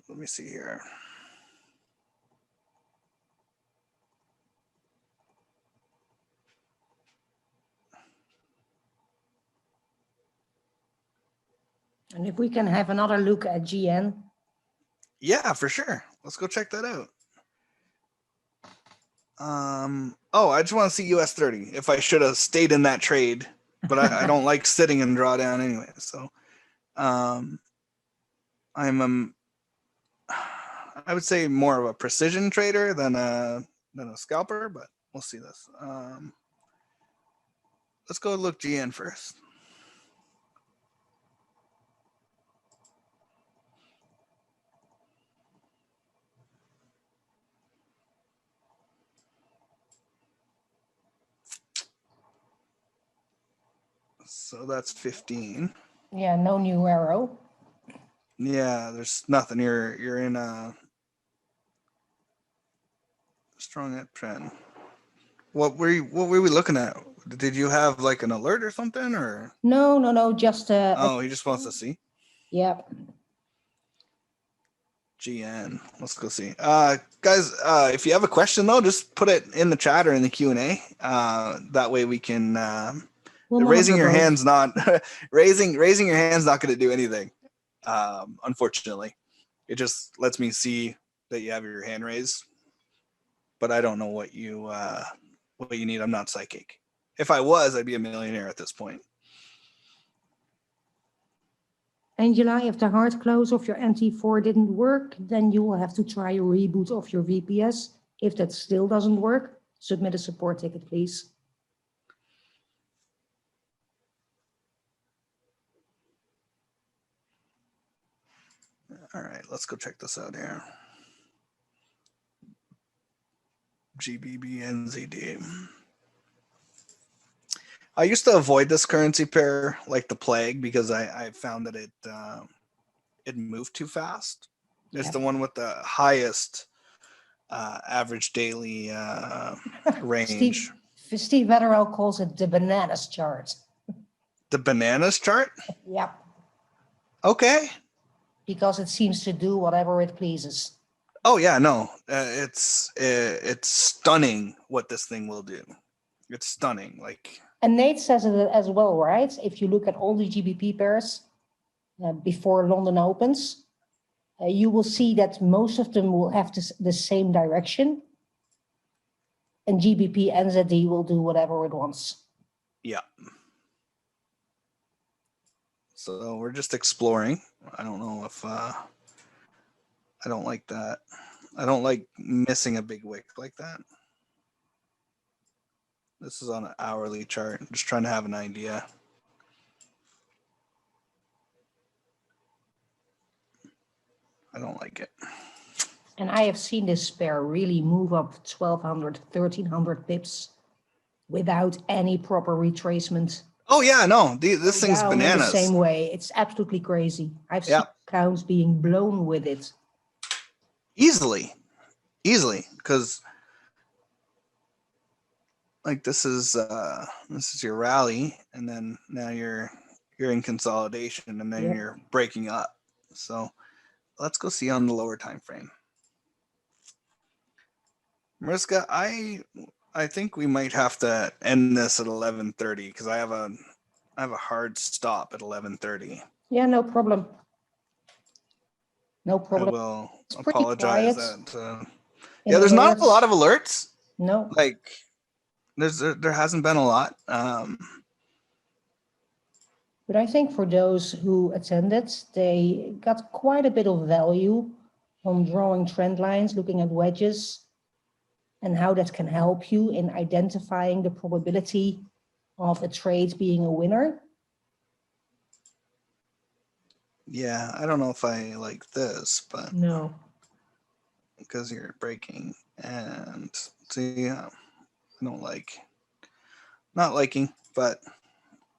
Let me see here. And if we can have another look at GN. Yeah, for sure. Let's go check that out. Oh, I just want to see US 30 if I should have stayed in that trade, but I don't like sitting and drawdown anyway. So I'm I would say more of a precision trader than a scalper, but we'll see this. Let's go look GN first. So that's 15. Yeah, no new arrow. Yeah, there's nothing. You're in a strong uptrend. What were we looking at? Did you have like an alert or something, or? No, just Oh, he just wants to see. yeah. GN. Let's go see. Guys, if you have a question though, just put it in the chat or in the Q&A. That way we can We'll raising your monitor both. hands not raising your hands not going to do anything. Unfortunately. It just lets me see that you have your hand raised. But I don't know what you need. I'm not psychic. If I was, I'd be a millionaire at this point. Angela, if the hard close of your NT4 didn't work, then you will have to try a reboot of your VPS. If that still doesn't work, submit a support ticket, please. All right, let's go check this out here. GBBNZD. I used to avoid this currency pair like the plague because I found that it moved too fast. It's the one with the highest average daily range. Steve Wetherell calls it the bananas chart. The bananas chart? Yep. Okay. Because it seems to do whatever it pleases. Oh yeah, no, it's stunning what this thing will do. It's stunning, like. And Nate says it as well, right? If you look at all the GBP pairs before London opens, you will see that most of them will have the same direction. And GBP NZD will do whatever it wants. Yeah. So we're just exploring. I don't know if I don't like that. I don't like missing a big wick like that. This is on an hourly chart. I'm just trying to have an idea. I don't like it. And I have seen this pair really move up 1,200, 1,300 pips without any proper retracement. Oh yeah, no, this thing's Down in bananas. the same way. It's absolutely crazy. I've seen accounts being blown with it. Easily, because like this is your rally, and then now you're in consolidation, and then you're breaking up. So let's go see on the lower time frame. Mariska, I think we might have to end this at 11:30 because I have a hard stop at 11:30. Yeah, no problem. No problem. I will apologize that. Yeah, there's not a lot of alerts. No. Like there hasn't been a lot. But I think for those who attended, they got quite a bit of value on drawing trend lines, looking at wedges, and how that can help you in identifying the probability of a trade being a winner. Yeah, I don't know if I like this, but no, because you're breaking and see, I don't not liking, but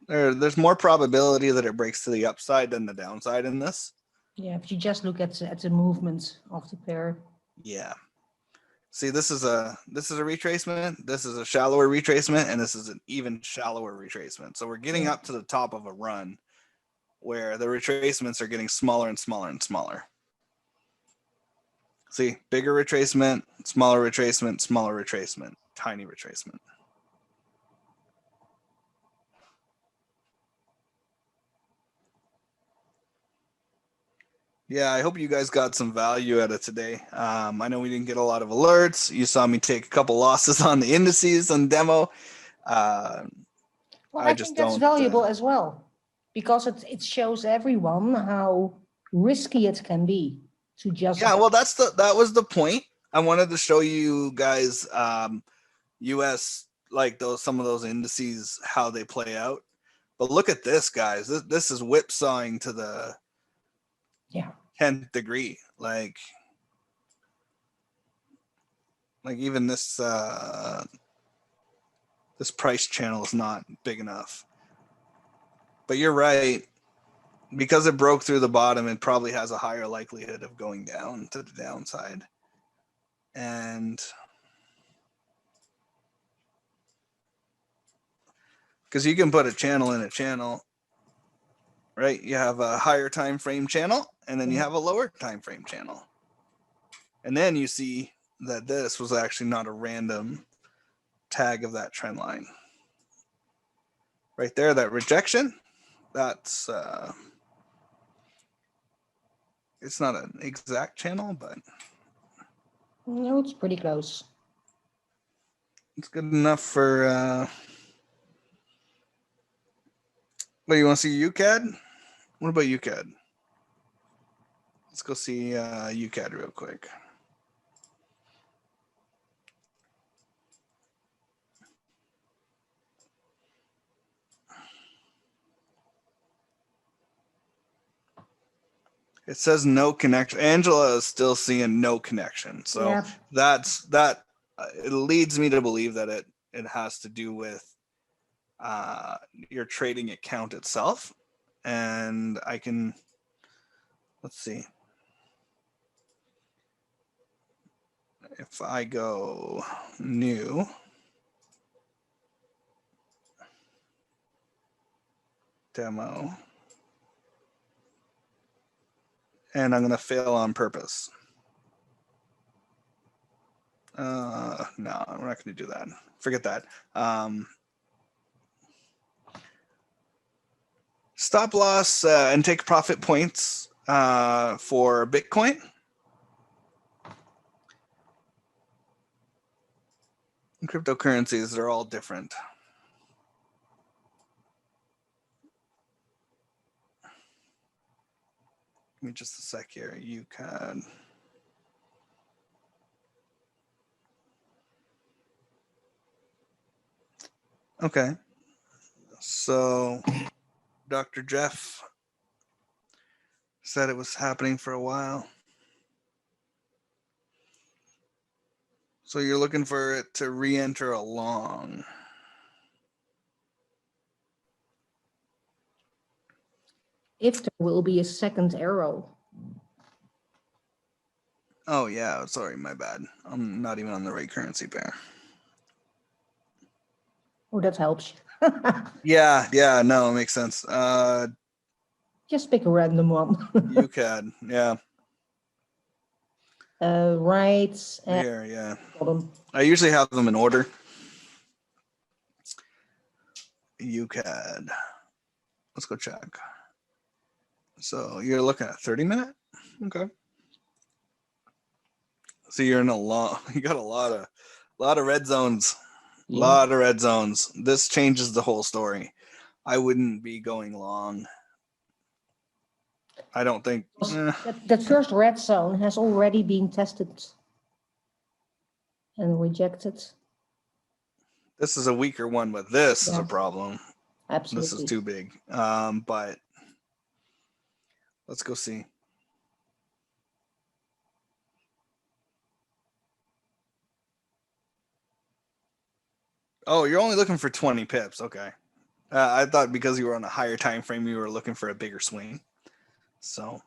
there's more probability that it breaks to the upside than the downside in this. Yeah, if you just look at the movement of the pair. Yeah. See, this is a retracement. This is a shallower retracement, and this is an even shallower retracement. So we're getting up to the top of a run where the retracements are getting smaller and smaller and smaller. See, bigger retracement, smaller retracement, tiny retracement. Yeah, I hope you guys got some value out of today. I know we didn't get a lot of alerts. You saw me take a couple losses on the indices on demo. Well, I I just think that's don't, valuable as well, because it shows everyone how risky it can be to just. Yeah, well, that was the point. I wanted to show you guys US, like some of those indices, how they play out. But look at this, guys. This is whipsawing to the 10th degree. Like even this this price channel is not big enough. But you're right. Because it broke through the bottom, it probably has a higher likelihood of going down to the downside. And because you can put a channel in a channel, right? You have a higher time frame channel, and then you have a lower time frame channel. And then you see that this was actually not a random tag of that trend line. Right there, that rejection, that's it's not an exact channel, but No, it's pretty close. it's good enough for what, you want to see UCAD? What about UCAD? Let's go see UCAD real quick. It says no connection. Angela is still seeing no connection. So Yeah. that it leads me to believe that it has to do with your trading account itself. And I can, let's see. If I go new, demo, and I'm going to fail on purpose. No, we're not going to do that. Forget that. Stop loss and take profit points for Bitcoin. And cryptocurrencies, they're all different. Give me just a sec here. UCAD. Okay. So Dr. Jeff said it was happening for a while. So you're looking for it to re-enter a long. If there will be a second arrow. Oh yeah, sorry, my bad. I'm not even on the right currency pair. Oh, that helps. Yeah, no, it makes sense. Just pick a random one. UCAD, yeah. Right. Here, yeah. Bottom. I usually have them in order. UCAD. Let's go check. So you're looking at 30-minute? Okay. So you're in a long, you got a lot of red zones. A lot of red zones. This changes the whole story. I wouldn't be going long. I don't think. That first red zone has already been tested and rejected. This is a weaker one, but this is a problem. Absolutely. This is too big. But let's go see. Oh, you're only looking for 20 pips. Okay. I thought because you were on a higher time frame, you were looking for a bigger swing. So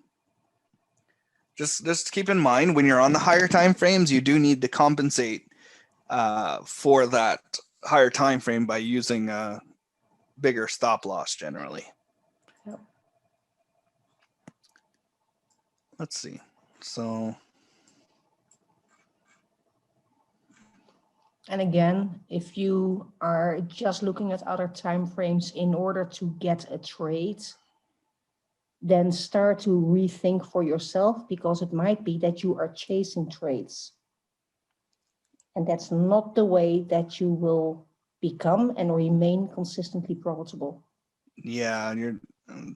just keep in mind when you're on the higher time frames, you do need to compensate for that higher time frame by using a bigger stop loss generally. Yep. Let's see. So, And again, if you are just looking at other time frames in order to get a trade, then start to rethink for yourself, because it might be that you are chasing trades. And that's not the way that you will become and remain consistently profitable. yeah, you're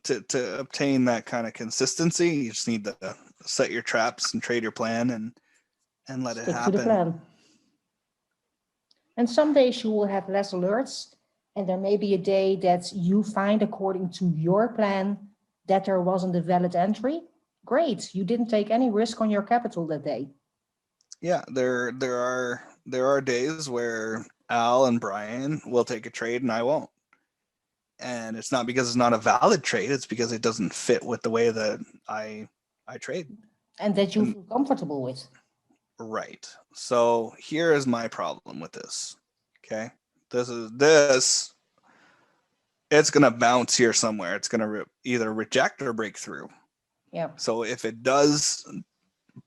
to obtain that kind of consistency, you just need to set your traps and trade your plan and let it Stick to happen. the plan. And some days you will have less alerts, and there may be a day that you find, according to your plan, that there wasn't a valid entry. Great, you didn't take any risk on your capital that day. Yeah, there are days where Al and Brian will take a trade and I won't. And it's not because it's not a valid trade, it's because it doesn't fit with the way that I trade. And that you feel comfortable with. Right. So here is my problem with this. Okay. This it's going to bounce here somewhere. It's going to either reject or break through. Yeah. So if it does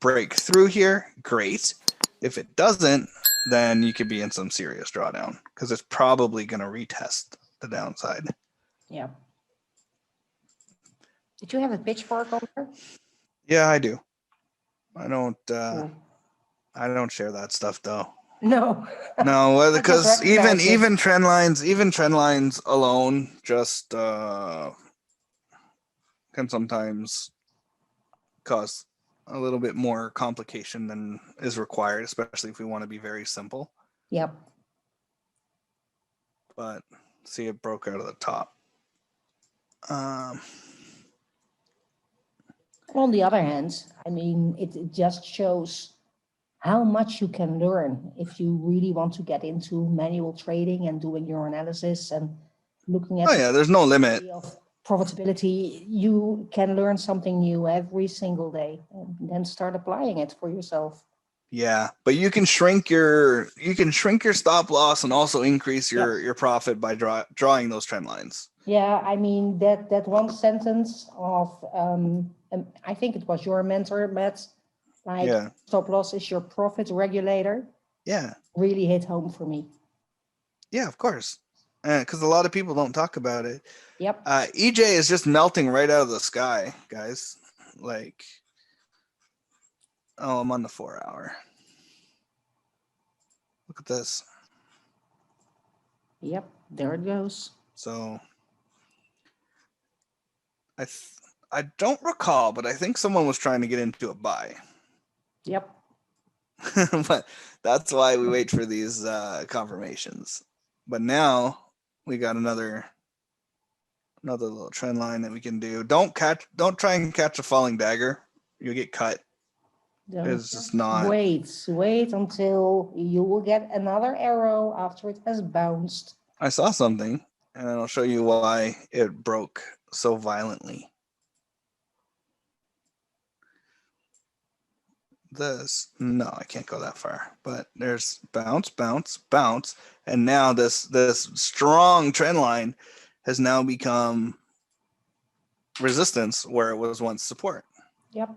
break through here, great. If it doesn't, then you could be in some serious drawdown because it's probably going to retest the downside. Yeah. Did you have a pitchfork over there? Yeah, I do. I don't Cool. I don't share that stuff though. No. No, well, I just because recognized it. even trend lines alone just can sometimes cause a little bit more complication than is required, especially if we want to be very simple. Yep. But see, it broke out of the top. On the other hand, I mean, it just shows how much you can learn if you really want to get into manual trading and doing your analysis and looking at Oh yeah, there's no limit. of profitability. You can learn something new every single day and then start applying it for yourself. Yeah, but you can shrink your stop loss and also increase your profit by drawing those trend lines. Yeah, I mean that one sentence of I think it was your mentor, Matt, like Yeah. stop loss is your profit regulator, Yeah. really hit home for me. Yeah, of course. Because a lot of people don't talk about it. Yep. EJ is just melting right out of the sky, guys. Like, oh, I'm on the 4 hour. Look at this. Yep, there it goes. So I don't recall, but I think someone was trying to get into a buy. Yep. But that's why we wait for these confirmations. But now we got another little trend line that we can do. Don't try and catch a falling dagger. You'll get cut. It's just not. Wait until you will get another arrow after it has bounced. I saw something, and I'll show you why it broke so violently. No, I can't go that far, but there's bounce, bounce, bounce, and now this strong trend line has now become resistance where it was once support. Yep.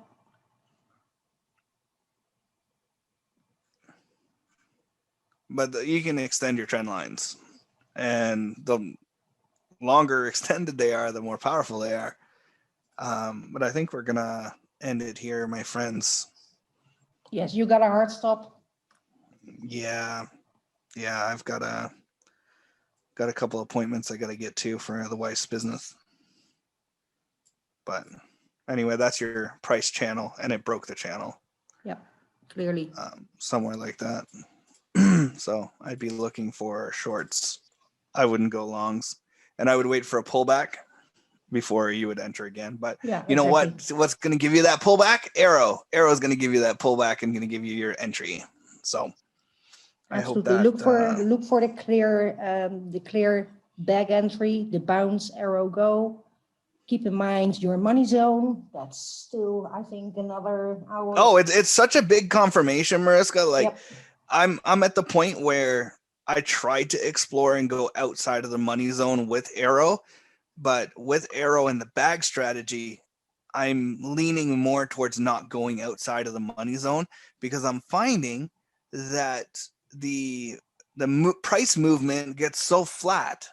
But you can extend your trend lines, and the longer extended they are, the more powerful they are. But I think we're gonna end it here, my friends. Yes, you got a hard stop. Yeah, I've got a couple appointments I got to get to for the wife's business. But anyway, that's your price channel, and it broke the channel. Yep, clearly. Somewhere like that. So I'd be looking for shorts. I wouldn't go longs, and I would wait for a pullback before you would enter again. But yeah, you know exactly. what's going to give you that pullback? AIRO is going to give you that pullback and going to give you your entry. So I hope Absolutely. that Look for the clear bag entry, the bounce, arrow, go. keep in mind your money zone. That's still, I think, another hour. Oh, it's such a big confirmation, Mariska. Like, Yep. I'm at the point where I tried to explore and go outside of the money zone with AIRO, but with AIRO and the bag strategy, I'm leaning more towards not going outside of the money zone because I'm finding that the price movement gets so flat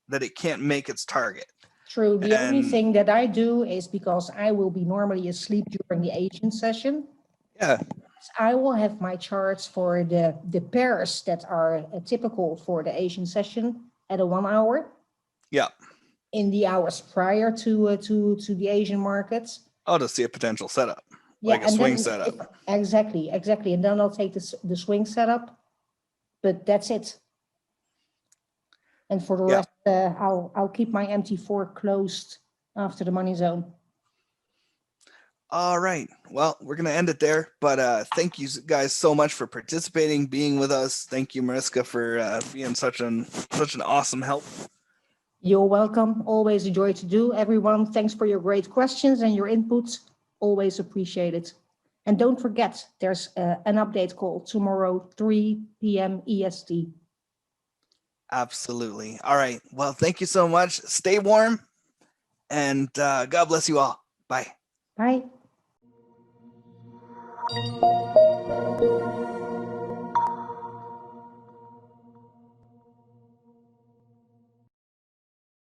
that it can't make its target. True. The only And- thing that I do is because I will be normally asleep during the Asian session. Yeah, I will have my charts for the pairs that are typical for the Asian session at a 1 hour. yeah. In the hours prior to the Asian markets. I'll just see a potential setup, Yeah, like a and swing then setup. Exactly. And then I'll take the swing setup, but that's it. And for the Yeah. rest, I'll keep my MT4 closed after the money zone. All right. Well, we're going to end it there. But thank you guys so much for participating, being with us. Thank you, Mariska, for being such an awesome help. You're welcome. Always a joy to do. Everyone, thanks for your great questions and your inputs. Always appreciated. And don't forget, there's an update call tomorrow, 3 p.m. EST. Absolutely. All right. Well, thank you so much. Stay warm, and God bless you all. Bye. Bye.